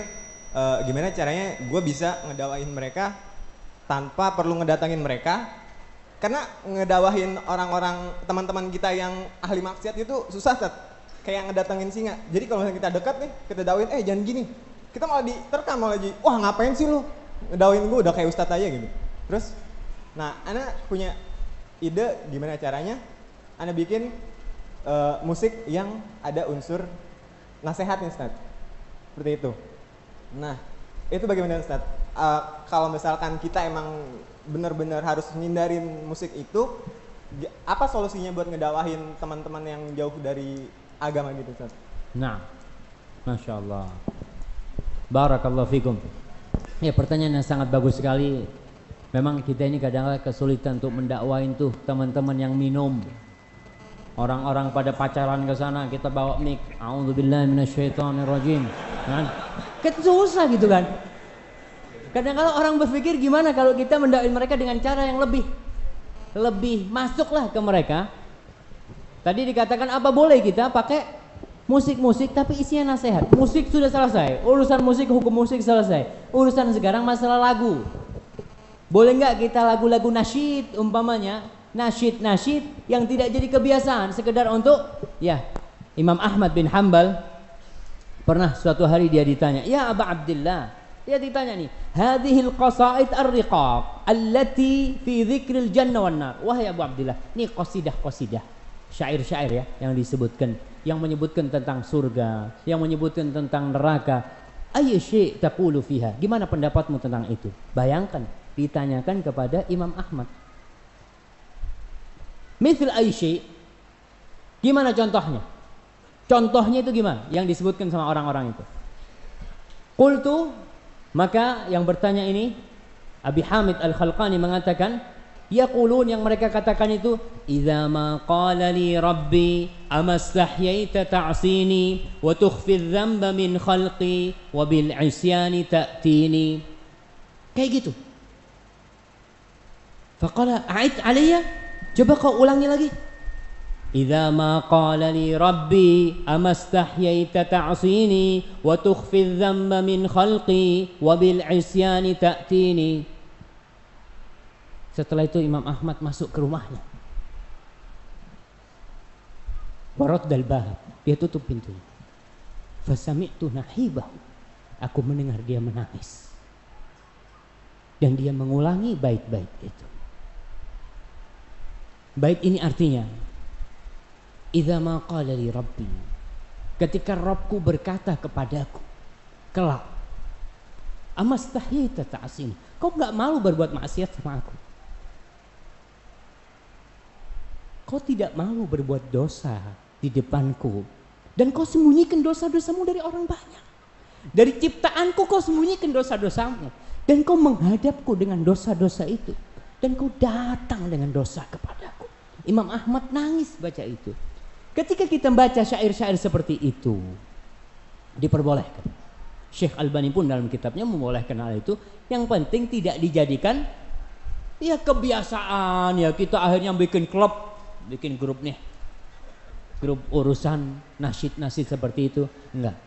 S6: gimana caranya gue bisa ngedakwahin mereka tanpa perlu ngedatangin mereka. Karena ngedawahin orang-orang teman-teman kita yang ahli maksiat itu susah, Tat. Kayak ngedatengin singa. Jadi kalau misalnya kita dekat nih, kita dakwin, jangan gini. Kita malah diterkam, malah jadi, wah ngapain sih lu ngedawain gue, udah kayak ustadz aja gitu. Terus, Ana punya ide gimana caranya Ana bikin musik yang ada unsur nasihatnya, Ustaz. Seperti itu. Nah, itu bagaimana Ustaz? Kalau misalkan kita emang benar-benar harus ngindarin musik itu, apa solusinya buat ngedawahin teman-teman yang jauh dari agama gitu Ustaz?
S1: Nah, Masya Allah, Barakallahu fikum. Ya, pertanyaan yang sangat bagus sekali. Memang kita ini kadang-kadang kesulitan untuk mendakwain tuh teman-teman yang minum. Orang-orang pada pacaran ke sana, kita bawa mic, a'udzubillahi minasyaitonirrajim. Kan? Susah gitu kan. Kadang-kadang orang berpikir gimana kalau kita mendakwain mereka dengan cara yang lebih masuklah ke mereka. Tadi dikatakan apa boleh kita pakai musik-musik tapi isinya nasihat. Musik sudah selesai, urusan musik, hukum musik selesai. Urusan sekarang masalah lagu. Boleh nggak kita lagu-lagu nasyid umpamanya, nasyid yang tidak jadi kebiasaan, sekedar untuk ya. Imam Ahmad bin Hanbal pernah suatu hari dia ditanya, ya Aba Abdillah, dia ditanya nih, hadhil qasaid ar-riqaq allati fi dzikril jannah wan nar. Wahai Abu Abdillah, ini qasidah-qasidah, syair-syair ya yang disebutkan, yang menyebutkan tentang surga, yang menyebutkan tentang neraka. Ayy syai' taqulu fiha? Gimana pendapatmu tentang itu? Bayangkan ditanyakan kepada Imam Ahmad. Mithl ayy syai'? Gimana contohnya? Contohnya itu gimana? Yang disebutkan sama orang-orang itu. Qultu, maka yang bertanya ini Abi Hamid Al-Khalqani mengatakan, yaqulun, yang mereka katakan itu, idza ma qala li rabbi amastahyaita ta'sini wa tukhfi adh-dhanba min khalqi wa bil isyani ta'tini. Kayak gitu. Faqala a'id alayya, coba kau ulangi lagi. Idza ma qala li rabbi amastahyaita ta'sini wa tukhfi adh-dhanba min khalqi wa bil isyani ta'tini. Setelah itu Imam Ahmad masuk ke rumahnya. Waraddal bab, dia tutup pintunya. Fasami'tu nahibahu, aku mendengar dia menangis. Dan dia mengulangi bait-bait itu. Bait ini artinya, idza ma qala li rabbi, ketika Rabbku berkata kepadaku kelak, amastahita ta'sin, kau enggak malu berbuat maksiat sama aku? Kau tidak malu berbuat dosa di depanku, dan kau sembunyikan dosa-dosamu dari orang banyak. Dari ciptaanku kau sembunyikan dosa-dosamu, dan kau menghadapku dengan dosa-dosa itu, dan kau datang dengan dosa kepadaku. Imam Ahmad nangis baca itu. Ketika kita baca syair-syair seperti itu, diperbolehkan. Syekh Albani pun dalam kitabnya membolehkan hal itu. Yang penting tidak dijadikan ya kebiasaan, ya kita akhirnya bikin klub, bikin grup nih, grup urusan nasyid-nasyid seperti itu. Enggak.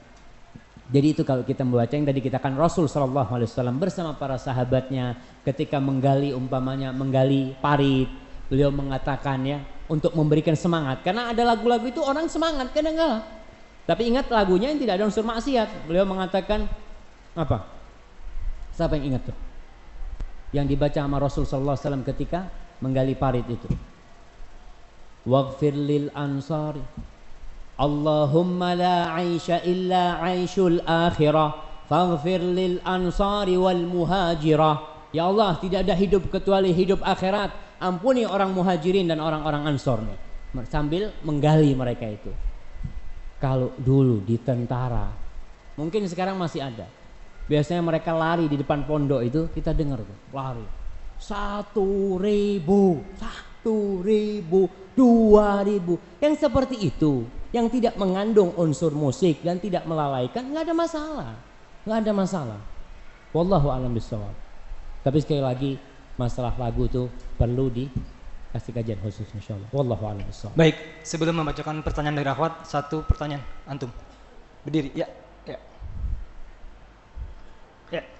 S1: Jadi itu kalau kita membaca yang tadi kita kan, Rasul Shallallahu Alaihi Wasallam bersama para sahabatnya ketika menggali, umpamanya menggali parit, beliau mengatakan ya untuk memberikan semangat, karena ada lagu-lagu itu orang semangat kadang-kala, tapi ingat lagunya yang tidak ada unsur maksiat. Beliau mengatakan apa? Siapa yang ingat tuh? Yang dibaca sama Rasul Shallallahu Alaihi Wasallam ketika menggali parit itu. Waghfir lil ansari Allahumma la aisha illa aishul akhirah faghfir lil ansari wal muhajirah. Ya Allah, tidak ada hidup kecuali hidup akhirat, ampuni orang muhajirin dan orang-orang ansor nih. Sambil menggali mereka itu. Kalau dulu di tentara, mungkin sekarang masih ada, biasanya mereka lari di depan pondok itu, kita dengar tuh lari 1.000, 1.000, 2.000, yang seperti itu, yang tidak mengandung unsur musik dan tidak melalaikan, nggak ada masalah, nggak ada masalah. Wallahu a'lam bishawab. Tapi sekali lagi masalah lagu itu perlu dikasih kajian khusus insyaallah. Wallahu a'lam bishawab.
S3: Baik, sebelum membacakan pertanyaan dari akhwat, satu pertanyaan antum. Berdiri, ya.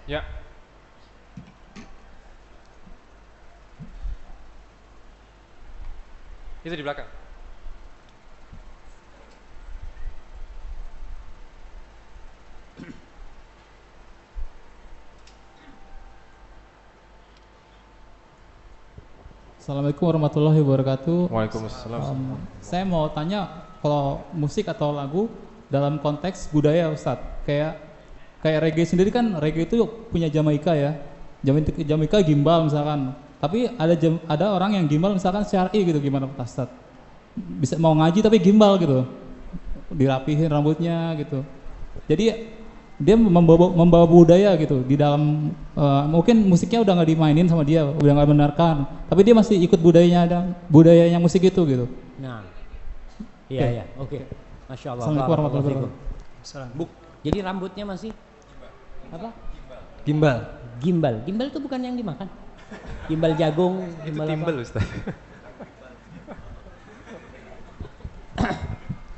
S4: Ya. Itu di belakang.
S7: Assalamualaikum warahmatullahi wabarakatuh.
S4: Waalaikumsalam.
S7: Saya mau tanya, kalau musik atau lagu dalam konteks budaya Ustadz, kayak reggae sendiri kan, reggae itu punya Jamaika ya, Jamaika gimbal misalkan, tapi ada orang yang gimbal misalkan syar'i gitu, gimana Pak Ustadz? Bisa mau ngaji tapi gimbal gitu, dirapihin rambutnya gitu, jadi dia membawa budaya gitu di dalam, mungkin musiknya udah nggak dimainin sama dia, udah nggak benarkan, tapi dia masih ikut budayanya musik itu gitu.
S1: Nah, iya, oke. Masya Allah.
S7: Assalamualaikum warahmatullahi wabarakatuh.
S1: Jadi rambutnya masih apa?
S3: Gimbal.
S1: Gimbal itu bukan yang dimakan. Gimbal jagung, gimbal
S4: Itu timbel,
S1: apa?
S4: Ustaz.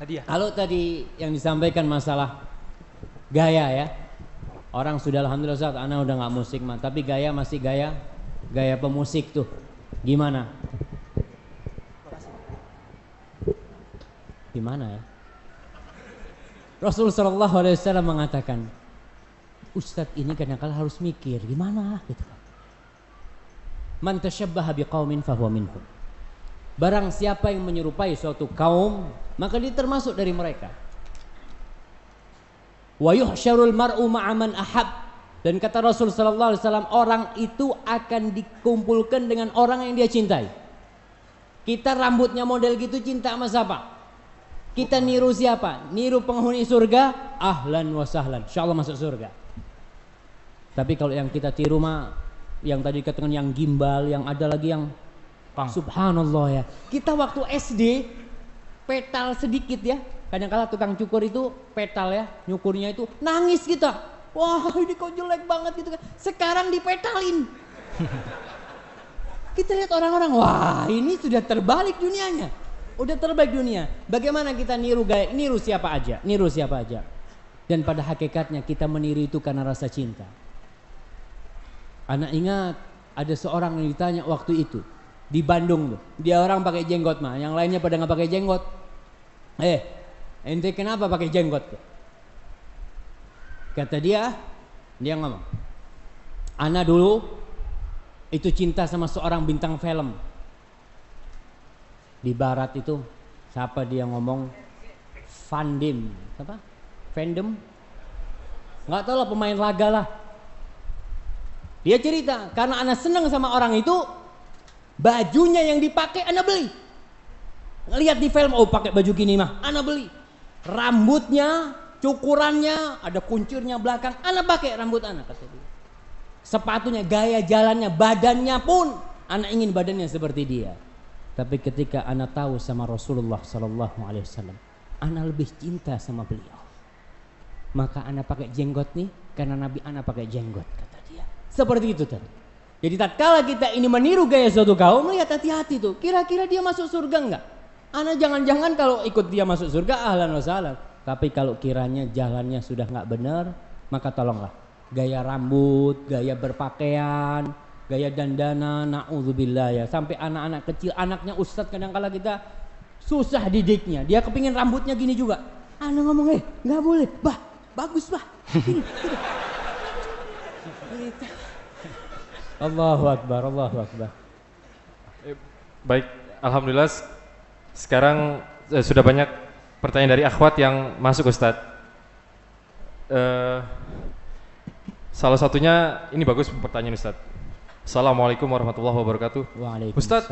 S3: Hadiah.
S1: Kalau tadi yang disampaikan masalah gaya ya, orang sudah alhamdulillah Ustaz, anak udah nggak musik mah, tapi gaya masih gaya pemusik tuh, gimana? Gimana ya? Rasul Shallallahu Alaihi Wasallam mengatakan, Ustadz ini kadang-kadang harus mikir gimana gitu. Man tashabbaha biqaumin fahuwa minhum. Barang siapa yang menyerupai suatu kaum, maka dia termasuk dari mereka. Wa yuhsyarul mar'u ma'a man ahab. Dan kata Rasul sallallahu alaihi wasallam, orang itu akan dikumpulkan dengan orang yang dia cintai. Kita rambutnya model gitu, cinta sama siapa? Kita niru siapa? Niru penghuni surga, ahlan wa sahlan, insyaallah masuk surga. Tapi kalau yang kita tiru mah, yang tadi dikatakan yang gimbal, yang ada lagi yang subhanallah ya. Kita waktu SD petal sedikit ya, kadang-kala tukang cukur itu petal ya, nyukurnya itu nangis kita. Wah ini kok jelek banget gitu kan. Sekarang dipetalin. Kita lihat orang-orang, wah ini sudah terbalik dunianya. Udah terbalik dunia. Bagaimana kita niru gaya, niru siapa aja. Dan pada hakikatnya kita meniru itu karena rasa cinta. Anak ingat ada seorang yang ditanya waktu itu di Bandung tuh. Dia orang pakai jenggot mah, yang lainnya pada nggak pakai jenggot. Ente kenapa pakai jenggot tuh? Kata dia ngomong, ana dulu itu cinta sama seorang bintang film. Di barat itu siapa dia ngomong fandom, apa? Fandom? Nggak tahu lah, pemain laga lah. Dia cerita karena ana seneng sama orang itu, bajunya yang dipakai ana beli. Ngelihat di film, oh pakai baju gini mah, ana beli. Rambutnya, cukurannya, ada kuncirnya belakang, ana pakai rambut ana, kata dia. Sepatunya, gaya jalannya, badannya pun ana ingin badannya seperti dia. Tapi ketika ana tahu sama Rasulullah sallallahu alaihi wasallam, ana lebih cinta sama beliau. Maka ana pakai jenggot nih karena Nabi ana pakai jenggot, kata dia. Seperti itu tadi. Jadi tatkala kita ini meniru gaya suatu kaum, lihat hati-hati tuh. Kira-kira dia masuk surga enggak? Ana jangan-jangan kalau ikut dia masuk surga ahlan wa sahlan. Tapi kalau kiranya jalannya sudah enggak benar, maka tolonglah gaya rambut, gaya berpakaian, gaya dandanan, na'udzubillah ya. Sampai anak-anak kecil, anaknya ustadz kadang-kala kita susah didiknya. Dia kepingin rambutnya gini juga. Anak ngomong, nggak boleh, bah, bagus bah. Gini. Allahu Akbar, Allahu Akbar.
S4: Baik, alhamdulillah sekarang sudah banyak pertanyaan dari akhwat yang masuk Ustadz. Salah satunya ini bagus pertanyaan Ustadz. Assalamualaikum warahmatullahi wabarakatuh. Ustadz,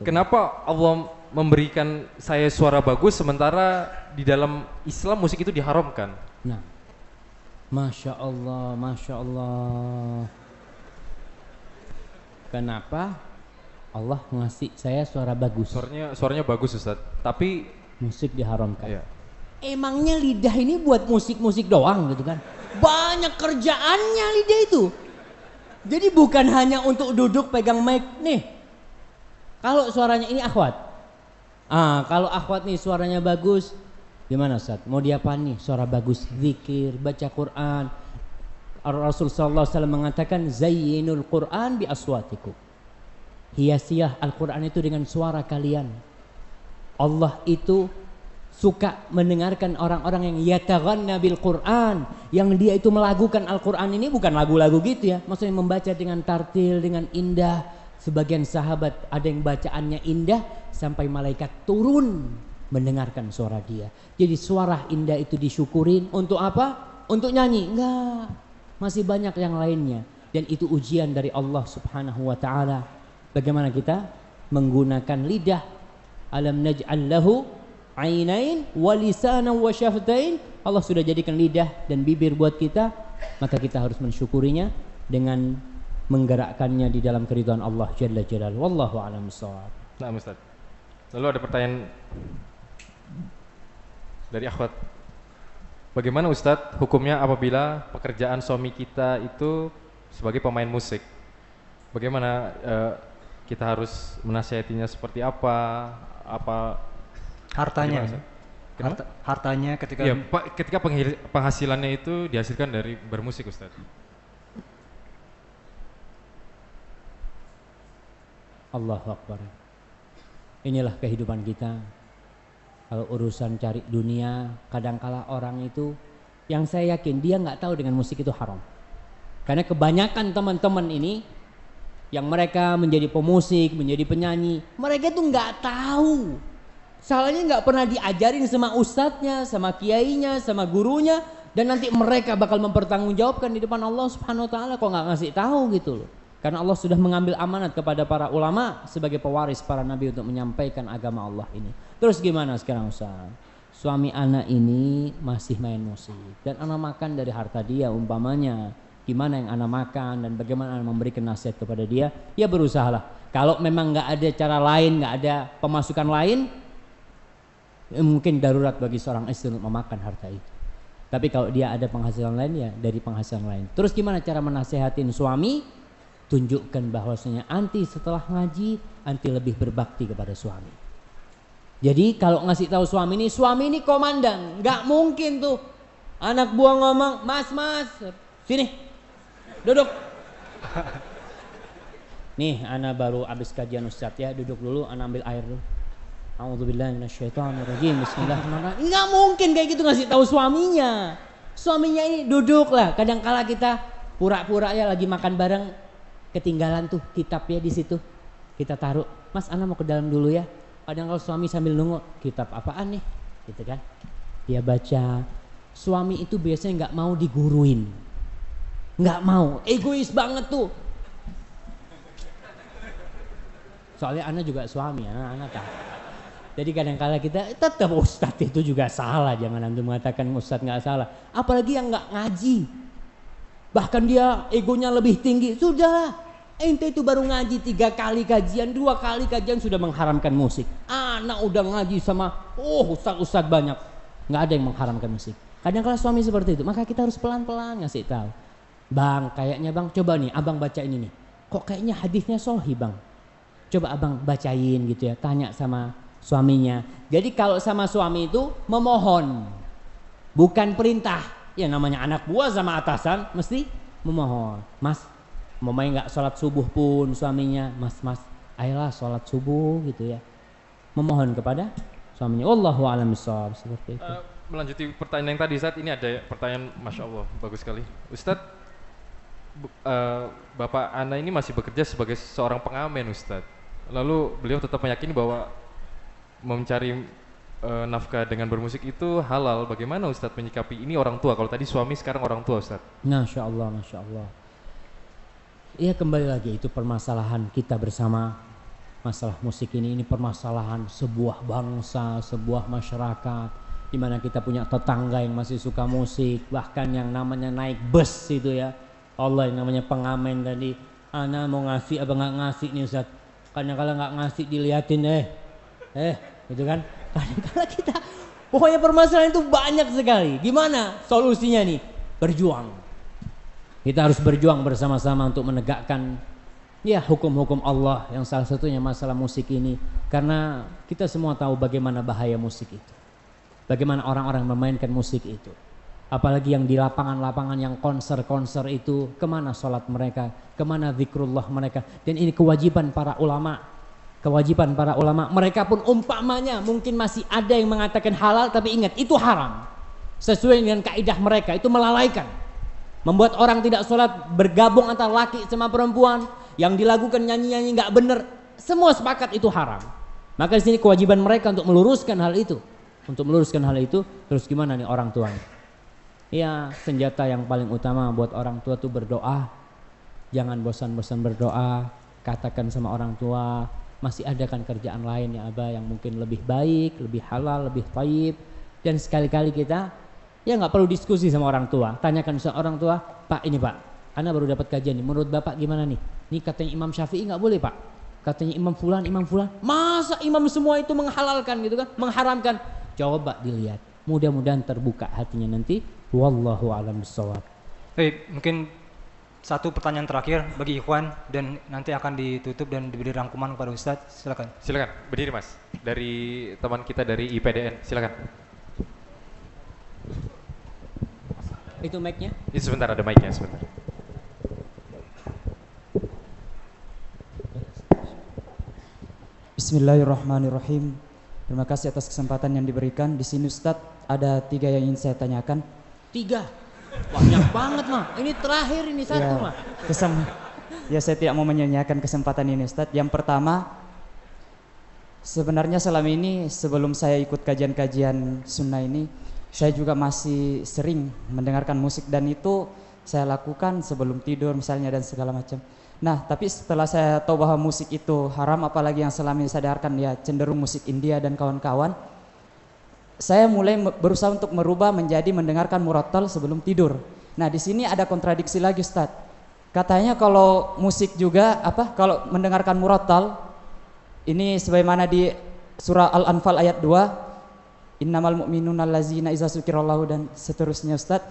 S4: kenapa Allah memberikan saya suara bagus sementara di dalam Islam musik itu diharamkan?
S1: Nah, Masya Allah, Masya Allah. Kenapa Allah ngasih saya suara bagus?
S4: Suaranya bagus Ustadz, tapi
S1: musik diharamkan.
S4: Iya.
S1: Emangnya lidah ini buat musik-musik doang gitu kan? Banyak kerjaannya lidah itu. Jadi bukan hanya untuk duduk pegang mic nih. Kalau suaranya ini akhwat. Kalau akhwat nih suaranya bagus, gimana Ustaz? Mau diapain nih? Suara bagus, zikir, baca Quran. Rasul sallallahu alaihi wasallam mengatakan zayyinul Quran bi aswatikum. Hiasilah Al-Quran itu dengan suara kalian. Allah itu suka mendengarkan orang-orang yang yataghanna bil Quran, yang dia itu melagukan Al-Quran. Ini bukan lagu-lagu gitu ya, maksudnya membaca dengan tartil, dengan indah. Sebagian sahabat ada yang bacaannya indah sampai malaikat turun mendengarkan suara dia. Jadi suara indah itu disyukurin untuk apa? Untuk nyanyi? Enggak, masih banyak yang lainnya. Dan itu ujian dari Allah subhanahu wa ta'ala. Bagaimana kita menggunakan lidah. Alam naj'al lahu ainain wa lisanan wa syaftain. Allah sudah jadikan lidah dan bibir buat kita, maka kita harus mensyukurinya dengan menggerakkannya di dalam keridhaan Allah jalla jalaluhu. Wallahu a'lam bishawab.
S4: Nah, Ustaz. Lalu ada pertanyaan dari akhwat. Bagaimana Ustaz hukumnya apabila pekerjaan suami kita itu sebagai pemain musik? Bagaimana kita harus menasihatinya seperti apa?
S3: Hartanya. Hartanya ketika
S4: ya, ketika penghasilannya itu dihasilkan dari bermusik Ustaz.
S1: Allahu Akbar. Inilah kehidupan kita. Kalau urusan cari dunia, kadangkala orang itu, yang saya yakin dia nggak tahu dengan musik itu haram. Karena kebanyakan teman-teman ini yang mereka menjadi pemusik, menjadi penyanyi, mereka tuh nggak tahu. Salahnya nggak pernah diajarin sama ustadznya, sama kiainya, sama gurunya, dan nanti mereka bakal mempertanggungjawabkan di depan Allah Subhanahu Wa Taala. Kok nggak ngasih tahu gitu loh? Karena Allah sudah mengambil amanat kepada para ulama sebagai pewaris para nabi untuk menyampaikan agama Allah ini. Terus gimana sekarang Ustaz? Suami anak ini masih main musik dan anak makan dari harta dia umpamanya. Gimana yang anak makan dan bagaimana anak memberikan nasihat kepada dia? Ya berusahalah. Kalau memang nggak ada cara lain, nggak ada pemasukan lain, mungkin darurat bagi seorang istri untuk memakan harta itu. Tapi kalau dia ada penghasilan lain, ya dari penghasilan lain. Terus gimana cara menasehatin suami? Tunjukkan bahwasanya anti setelah ngaji, anti lebih berbakti kepada suami. Jadi kalau ngasih tahu suami ini komandan, nggak mungkin tuh anak buah ngomong, mas, sini, duduk. Nih, anak baru habis kajian Ustadz ya, duduk dulu, anak ambil air dulu. A'udzubillahi minasyaitonirrajim. Bismillahirrahmanirrahim. Nggak mungkin kayak gitu ngasih tahu suaminya. Suaminya ini duduk lah. Kadang-kala kita pura-pura ya lagi makan bareng. Ketinggalan tuh kitabnya di situ, kita taruh. Mas, ana mau ke dalam dulu ya. Kadang kalau suami sambil nunggu, kitab apaan nih, gitu kan? Dia baca. Suami itu biasanya nggak mau diguruin, nggak mau, egois banget tuh. Soalnya anak juga suami, anak tahu. Jadi kadang-kala kita tetap ustadz itu juga salah, jangan antum mengatakan ustadz nggak salah. Apalagi yang nggak ngaji, bahkan dia egonya lebih tinggi. Sudahlah, ente itu baru ngaji 3 kali kajian, 2 kali kajian sudah mengharamkan musik. Anak udah ngaji sama ustadz banyak, nggak ada yang mengharamkan musik. Kadang-kala suami seperti itu, maka kita harus pelan-pelan ngasih tahu. Bang, kayaknya bang, coba nih abang baca ini nih. Kok kayaknya hadisnya sahih bang? Coba abang bacain gitu ya, tanya sama suaminya. Jadi kalau sama suami itu memohon, bukan perintah. Ya namanya anak buah sama atasan mesti memohon. Mas, mamanya nggak sholat subuh pun suaminya, mas, ayolah sholat subuh gitu ya. Memohon kepada suaminya. Wallahu a'lam bishawab, seperti itu.
S4: Melanjuti pertanyaan yang tadi, Ustadz, ini ada pertanyaan, Masya Allah, bagus sekali. Ustadz, Bapak Ana ini masih bekerja sebagai seorang pengamen, Ustadz. Lalu beliau tetap meyakini bahwa mencari nafkah dengan bermusik itu halal. Bagaimana Ustadz menyikapi ini orang tua? Kalau tadi suami, sekarang orang tua, Ustadz.
S1: Masya Allah, Masya Allah. Iya, kembali lagi, itu permasalahan kita bersama. Masalah musik ini permasalahan sebuah bangsa, sebuah masyarakat, di mana kita punya tetangga yang masih suka musik, bahkan yang namanya naik bus itu ya. Allah, yang namanya pengamen tadi, Ana mau ngasih apa nggak ngasih nih Ustadz? Kadang-kala nggak ngasih diliatin, gitu kan? Kadang-kala kita, pokoknya permasalahan itu banyak sekali. Gimana solusinya nih? Berjuang. Kita harus berjuang bersama-sama untuk menegakkan ya hukum-hukum Allah, yang salah satunya masalah musik ini. Karena kita semua tahu bagaimana bahaya musik itu, bagaimana orang-orang memainkan musik itu. Apalagi yang di lapangan-lapangan, yang konser-konser itu, kemana sholat mereka, kemana zikrullah mereka. Dan ini kewajiban para ulama, kewajiban para ulama. Mereka pun umpamanya mungkin masih ada yang mengatakan halal, tapi ingat itu haram. Sesuai dengan kaidah mereka, itu melalaikan, membuat orang tidak sholat, bergabung antara laki sama perempuan, yang dilakukan nyanyi-nyanyi nggak bener, semua sepakat itu haram. Maka di sini kewajiban mereka untuk meluruskan hal itu, Terus gimana nih orang tuanya? Ya, senjata yang paling utama buat orang tua tuh berdoa. Jangan bosan-bosan berdoa. Katakan sama orang tua, masih ada kan kerjaan lain ya Abah yang mungkin lebih baik, lebih halal, lebih thayyib. Dan sekali-kali kita ya nggak perlu diskusi sama orang tua. Tanyakan sama orang tua, Pak ini Pak, Ana baru dapat kajian nih, menurut Bapak gimana nih? Nih katanya Imam Syafi'i nggak boleh Pak. Katanya Imam Fulan. Masa imam semua itu menghalalkan gitu kan, mengharamkan? Coba dilihat. Mudah-mudahan terbuka hatinya nanti. Wallahu a'lam bishawab.
S3: Baik, mungkin satu pertanyaan terakhir bagi Ikhwan dan nanti akan ditutup dan diberi rangkuman kepada Ustadz. Silakan.
S4: Silakan, berdiri Mas. Dari teman kita dari IPDN, silakan.
S1: Itu mic-nya?
S4: Itu sebentar, ada mic-nya sebentar.
S8: Bismillahirrahmanirrahim. Terima kasih atas kesempatan yang diberikan. Di sini Ustadz, ada 3 yang ingin saya tanyakan.
S1: 3? Banyak banget mah. Ini terakhir, ini satu mah.
S8: Ya, saya tidak mau menyanyiakan kesempatan ini Ustadz. Yang pertama, sebenarnya selama ini sebelum saya ikut kajian-kajian sunnah ini, saya juga masih sering mendengarkan musik, dan itu saya lakukan sebelum tidur misalnya dan segala macam. Nah, tapi setelah saya tahu bahwa musik itu haram, apalagi yang selama ini saya dengarkan ya cenderung musik India dan kawan-kawan, saya mulai berusaha untuk merubah menjadi mendengarkan murattal sebelum tidur. Nah, di sini ada kontradiksi lagi Ustadz. Katanya kalau musik juga kalau mendengarkan murattal ini sebagaimana di surah Al-Anfal ayat 2, innamal mu'minuna allazina idza dzukirallahu dan seterusnya Ustadz.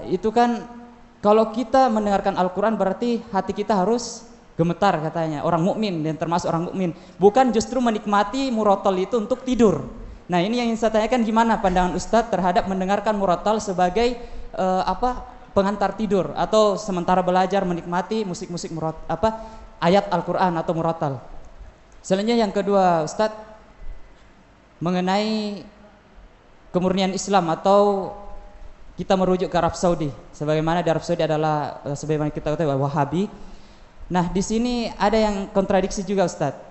S8: Itu kan kalau kita mendengarkan Al-Qur'an berarti hati kita harus gemetar katanya, orang mukmin dan termasuk orang mukmin, bukan justru menikmati murattal itu untuk tidur. Nah, ini yang ingin saya tanyakan, gimana pandangan Ustadz terhadap mendengarkan murattal sebagai pengantar tidur atau sementara belajar menikmati musik-musik ayat Al-Qur'an atau murattal. Selanjutnya yang kedua Ustadz, mengenai kemurnian Islam atau kita merujuk ke Arab Saudi. Sebagaimana di Arab Saudi adalah sebagaimana kita ketahui Wahabi. Nah, di sini ada yang kontradiksi juga Ustadz.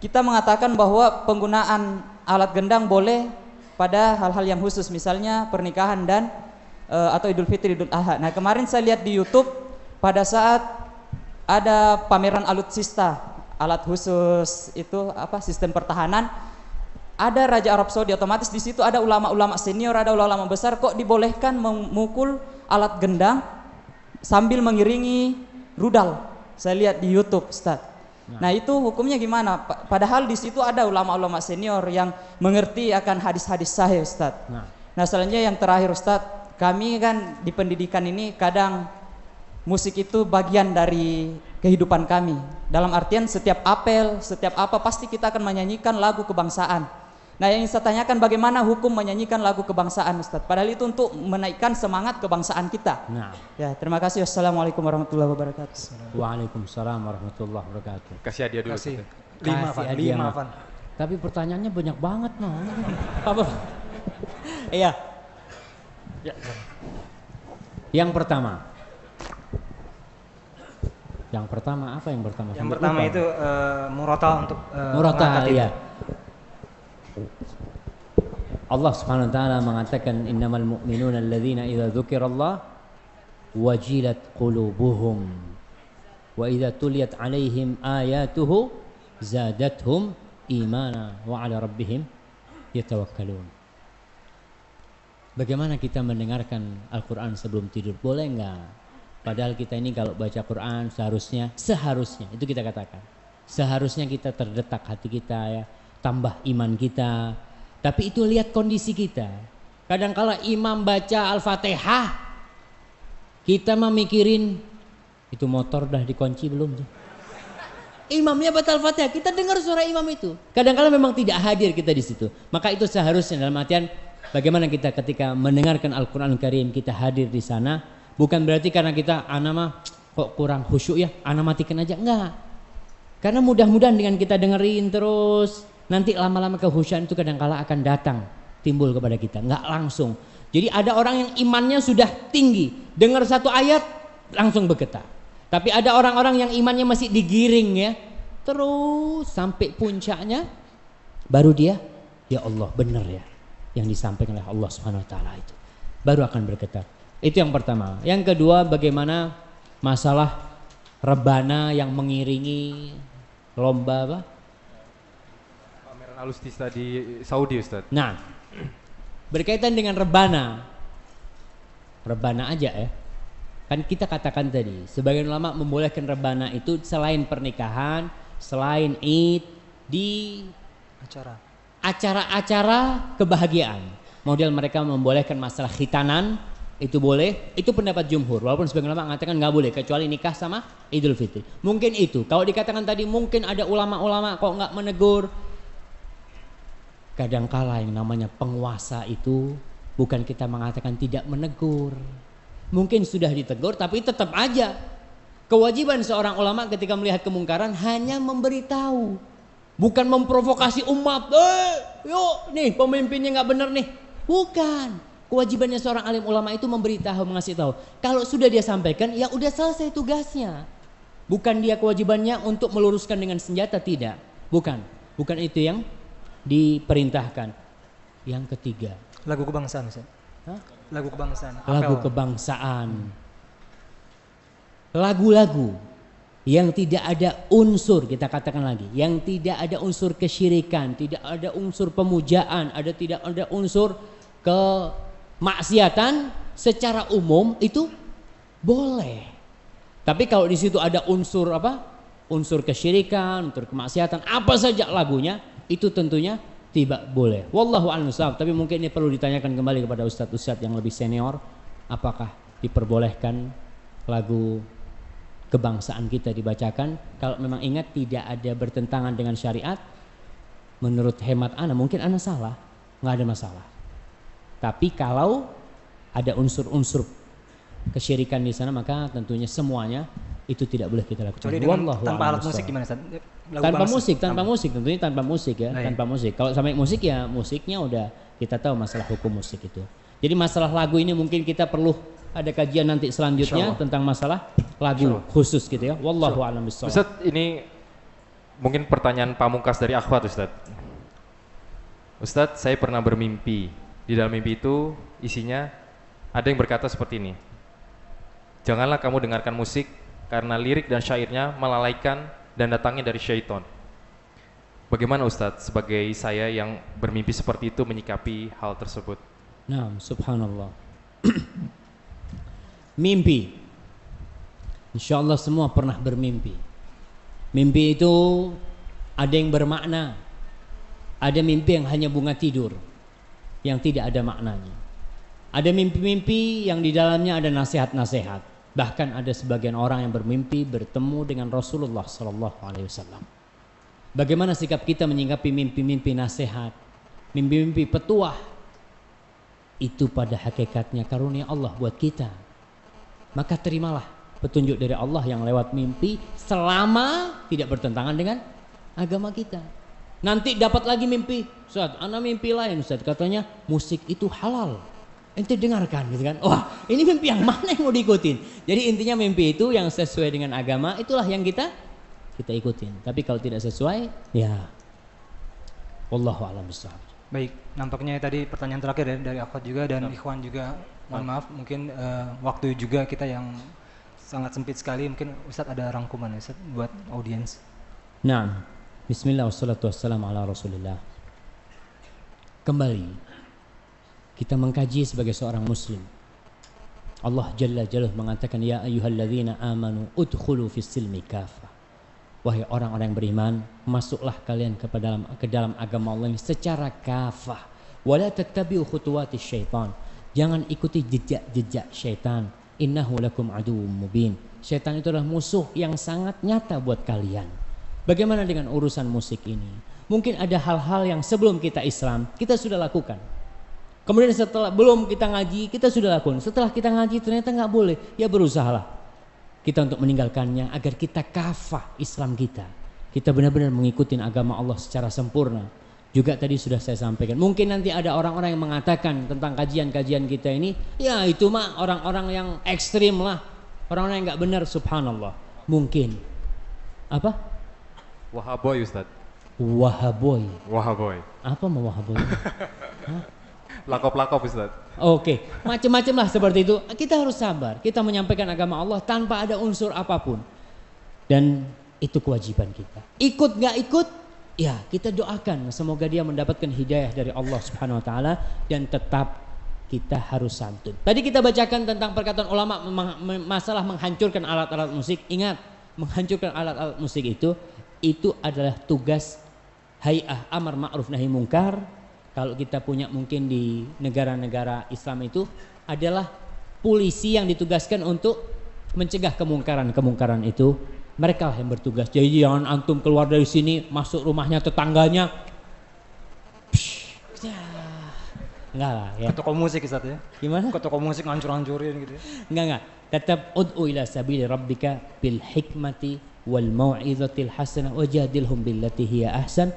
S8: kita mengatakan bahwa penggunaan alat gendang boleh pada hal-hal yang khusus, misalnya pernikahan dan atau Idul Fitri, Idul Adha. Nah, kemarin saya lihat di YouTube pada saat ada pameran alutsista, alat khusus itu apa, sistem pertahanan. Ada Raja Arab Saudi, otomatis di situ ada ulama-ulama senior, ada ulama besar, kok dibolehkan memukul alat gendang sambil mengiringi rudal. Saya lihat di YouTube, Ustaz. Nah, itu hukumnya gimana? Padahal di situ ada ulama-ulama senior yang mengerti akan hadis-hadis sahih, Ustaz. Nah, selanjutnya yang terakhir, Ustaz, kami kan di pendidikan ini kadang musik itu bagian dari kehidupan kami. Dalam artian setiap apel, setiap apa pasti kita akan menyanyikan lagu kebangsaan. Nah, yang saya tanyakan, bagaimana hukum menyanyikan lagu kebangsaan, Ustaz? Padahal itu untuk menaikkan semangat kebangsaan kita.
S1: Nah.
S8: Ya, terima kasih. Wassalamualaikum warahmatullahi wabarakatuh.
S1: Waalaikumsalam warahmatullahi wabarakatuh.
S4: Kasih hadiah dulu.
S3: Kasih.
S4: Kita.
S3: 5, Van. 5, Van.
S1: Tapi pertanyaannya banyak banget, no. Apa?
S8: Iya.
S1: Ya. Yang pertama. Yang pertama apa yang pertama?
S3: Yang pertama itu murata untuk
S1: murata, ya. Allah Subhanahu wa taala mengatakan innamal mu'minuna alladzina idza dzukirallah wajilat qulubuhum wa idza tuliyat alaihim ayatuhu zadatuhum imana wa ala rabbihim yatawakkalun. Bagaimana kita mendengarkan Al-Qur'an sebelum tidur? Boleh enggak? Padahal kita ini kalau baca Quran seharusnya itu kita katakan, seharusnya kita terdetak hati kita, ya, tambah iman kita. Tapi itu lihat kondisi kita. Kadangkala imam baca Al-Fatihah, kita memikirin itu motor dah dikunci belum tuh. Imamnya baca Al-Fatihah, kita dengar suara imam itu. Kadangkala memang tidak hadir kita di situ. Maka itu seharusnya dalam artian bagaimana kita ketika mendengarkan Al-Qur'an Karim kita hadir di sana, bukan berarti karena kita ana mah kok kurang khusyuk ya, ana matikan aja, enggak. Karena mudah-mudahan dengan kita dengerin terus, nanti lama-lama kehusyuan itu kadangkala akan datang timbul kepada kita, nggak langsung. Jadi ada orang yang imannya sudah tinggi, dengar satu ayat langsung bergetar. Tapi ada orang-orang yang imannya masih digiring, ya, terus sampai puncaknya baru dia, ya Allah benar ya yang disampaikan oleh Allah Subhanahu wa taala itu, baru akan bergetar. Itu yang pertama. Yang kedua, bagaimana masalah rebana yang mengiringi lomba apa?
S4: Alutsista di Saudi, Ustaz.
S1: Nah, berkaitan dengan rebana aja ya. Kan kita katakan tadi, sebagian ulama membolehkan rebana itu selain pernikahan, selain Id, di acara-acara kebahagiaan. Model mereka membolehkan masalah khitanan, itu boleh, itu pendapat jumhur. Walaupun sebagian ulama mengatakan nggak boleh kecuali nikah sama Idul Fitri. Mungkin itu. Kalau dikatakan tadi mungkin ada ulama-ulama kok nggak menegur. Kadangkala yang namanya penguasa itu bukan kita mengatakan tidak menegur. Mungkin sudah ditegur tapi tetap aja kewajiban seorang ulama ketika melihat kemungkaran hanya memberitahu, bukan memprovokasi umat. Yuk nih pemimpinnya nggak benar nih. Bukan. Kewajibannya seorang alim ulama itu memberitahu, mengasih tahu. Kalau sudah dia sampaikan, ya udah selesai tugasnya. Bukan dia kewajibannya untuk meluruskan dengan senjata, tidak. Bukan itu yang diperintahkan. Yang ketiga,
S3: lagu kebangsaan, Ustaz.
S1: Hah?
S3: Lagu kebangsaan.
S1: Lagu kebangsaan. Lagu-lagu yang tidak ada unsur, kita katakan lagi, yang tidak ada unsur kesyirikan, tidak ada unsur pemujaan, tidak ada unsur kemaksiatan, secara umum itu boleh. Tapi kalau di situ ada unsur apa? Unsur kesyirikan, unsur kemaksiatan, apa saja lagunya, itu tentunya tidak boleh. Wallahu a'lam bishawab. Tapi mungkin ini perlu ditanyakan kembali kepada ustadz-ustadz yang lebih senior, apakah diperbolehkan lagu kebangsaan kita dibacakan. Kalau memang ingat tidak ada bertentangan dengan syariat, menurut hemat ana mungkin ana salah, nggak ada masalah. Tapi kalau ada unsur-unsur kesyirikan di sana, maka tentunya semuanya itu tidak boleh kita lakukan.
S3: Kecuali dengan tanpa alat musik gimana, Ustaz?
S1: Tanpa musik tentunya tanpa musik ya, tanpa musik. Kalau sampai musik ya musiknya udah kita tahu masalah hukum musik itu. Jadi masalah lagu ini mungkin kita perlu ada kajian nanti selanjutnya tentang masalah lagu khusus gitu ya. Wallahu a'lam bishawab.
S4: Ustaz, ini mungkin pertanyaan pamungkas dari akhwat Ustadz. Ustadz, saya pernah bermimpi. Di dalam mimpi itu isinya ada yang berkata seperti ini. Janganlah kamu dengarkan musik karena lirik dan syairnya melalaikan dan datangnya dari syaitan. Bagaimana Ustadz sebagai saya yang bermimpi seperti itu menyikapi hal tersebut?
S1: Nah, subhanallah. Mimpi. Insya Allah semua pernah bermimpi. Mimpi itu ada yang bermakna. Ada mimpi yang hanya bunga tidur, yang tidak ada maknanya. Ada mimpi-mimpi yang di dalamnya ada nasihat-nasihat. Bahkan ada sebagian orang yang bermimpi bertemu dengan Rasulullah SAW. Bagaimana sikap kita menyikapi mimpi-mimpi nasihat, mimpi-mimpi petuah? Itu pada hakikatnya karunia Allah buat kita. Maka terimalah petunjuk dari Allah yang lewat mimpi selama tidak bertentangan dengan agama kita. Nanti dapat lagi mimpi, Ustaz, ana mimpi lain Ustaz, katanya musik itu halal. Ente dengarkan gitu kan. Wah, ini mimpi yang mana yang mau diikutin? Jadi intinya mimpi itu yang sesuai dengan agama itulah yang kita ikutin. Tapi kalau tidak sesuai, ya wallahu a'lam bishawab.
S3: Baik, nampaknya tadi pertanyaan terakhir ya, dari akhwat juga dan ikhwan juga. Mohon maaf, mungkin waktu juga kita yang sangat sempit sekali. Mungkin Ustadz ada rangkuman ya Ustadz buat audiens.
S1: Nah, bismillah wassalatu wassalamu ala rasulillah. Kembali kita mengkaji sebagai seorang muslim. Allah Jalla Jalaluhu mengatakan, ya ayyuhalladzina amanu udkhulu fis silmi kafah. Wahai orang-orang yang beriman, masuklah kalian ke dalam agama Allah ini secara kafah. Wala tattabi'u khutuwatis syaitan. Jangan ikuti jejak-jejak syaitan. Innahu lakum aduwwum mubin. Syaitan itu adalah musuh yang sangat nyata buat kalian. Bagaimana dengan urusan musik ini? Mungkin ada hal-hal yang sebelum kita Islam kita sudah lakukan. Kemudian setelah belum kita ngaji kita sudah lakukan. Setelah kita ngaji ternyata nggak boleh. Ya berusahalah kita untuk meninggalkannya agar kita kafah Islam kita. Kita benar-benar mengikuti agama Allah secara sempurna. Juga tadi sudah saya sampaikan. Mungkin nanti ada orang-orang yang mengatakan tentang kajian-kajian kita ini, ya itu mah orang-orang yang ekstrim lah, orang-orang yang nggak benar. Subhanallah. Mungkin apa?
S4: Wahaboy Ustadz.
S1: Wahaboy.
S4: Wahaboy.
S1: Apa mau wahaboy?
S4: Lakop-lakop Ustadz.
S1: Oke, macam-macam lah seperti itu. Kita harus sabar. Kita menyampaikan agama Allah tanpa ada unsur apapun. Dan itu kewajiban kita. Ikut nggak ikut? Ya, kita doakan semoga dia mendapatkan hidayah dari Allah Subhanahu wa taala dan tetap kita harus santun. Tadi kita bacakan tentang perkataan ulama masalah menghancurkan alat-alat musik. Ingat, menghancurkan alat-alat musik itu adalah tugas Hay'ah Amar Ma'ruf Nahi Munkar. Kalau kita punya mungkin di negara-negara Islam itu adalah polisi yang ditugaskan untuk mencegah kemungkaran itu. Mereka lah yang bertugas. Jadi jangan antum keluar dari sini masuk rumahnya tetangganya. Enggak lah ya.
S3: Ke toko musik Ustaz ya.
S1: Gimana?
S3: Ke toko musik ngancur-hancurin gitu ya.
S1: Enggak. Tetap ud'u ila sabili rabbika bil hikmati wal mau'izatil hasanah wajadilhum billati hiya ahsan.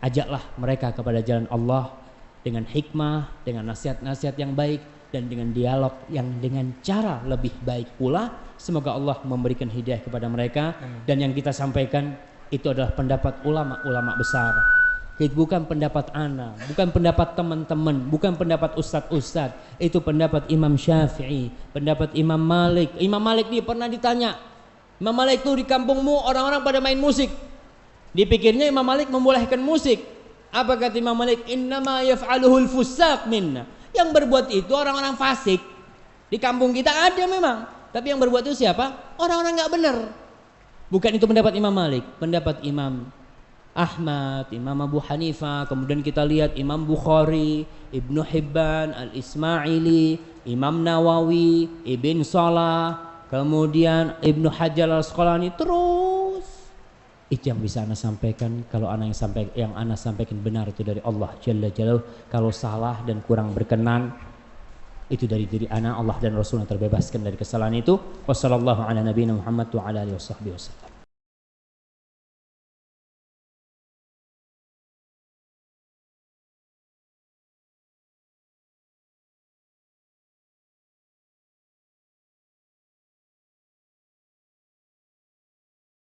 S1: Ajaklah mereka kepada jalan Allah dengan hikmah, dengan nasihat-nasihat yang baik dan dengan dialog yang dengan cara lebih baik pula. Semoga Allah memberikan hidayah kepada mereka. Dan yang kita sampaikan itu adalah pendapat ulama-ulama besar. Itu bukan pendapat ana, bukan pendapat teman-teman, bukan pendapat ustadz-ustadz. Itu pendapat Imam Syafi'i, pendapat Imam Malik. Imam Malik dia pernah ditanya, Imam Malik itu di kampungmu orang-orang pada main musik. Dipikirnya Imam Malik membolehkan musik. Apa kata Imam Malik? Innama yaf'aluhul fusaq minna. Yang berbuat itu orang-orang fasik. Di kampung kita ada memang. Tapi yang berbuat itu siapa? Orang-orang nggak benar. Bukan itu pendapat Imam Malik, pendapat Imam Ahmad, Imam Abu Hanifah, kemudian kita lihat Imam Bukhari, Ibnu Hibban, Al-Ismaili, Imam Nawawi, Ibn Salah, kemudian Ibnu Hajar Al-Asqalani, terus itu yang bisa ana sampaikan. Kalau yang ana sampaikan benar itu dari Allah Jalla Jalaluhu. Kalau salah dan kurang berkenan itu dari diri ana, Allah dan Rasulnya terbebaskan dari kesalahan itu. Wassallallahu ala nabiyina Muhammad wa ala alihi wasallam.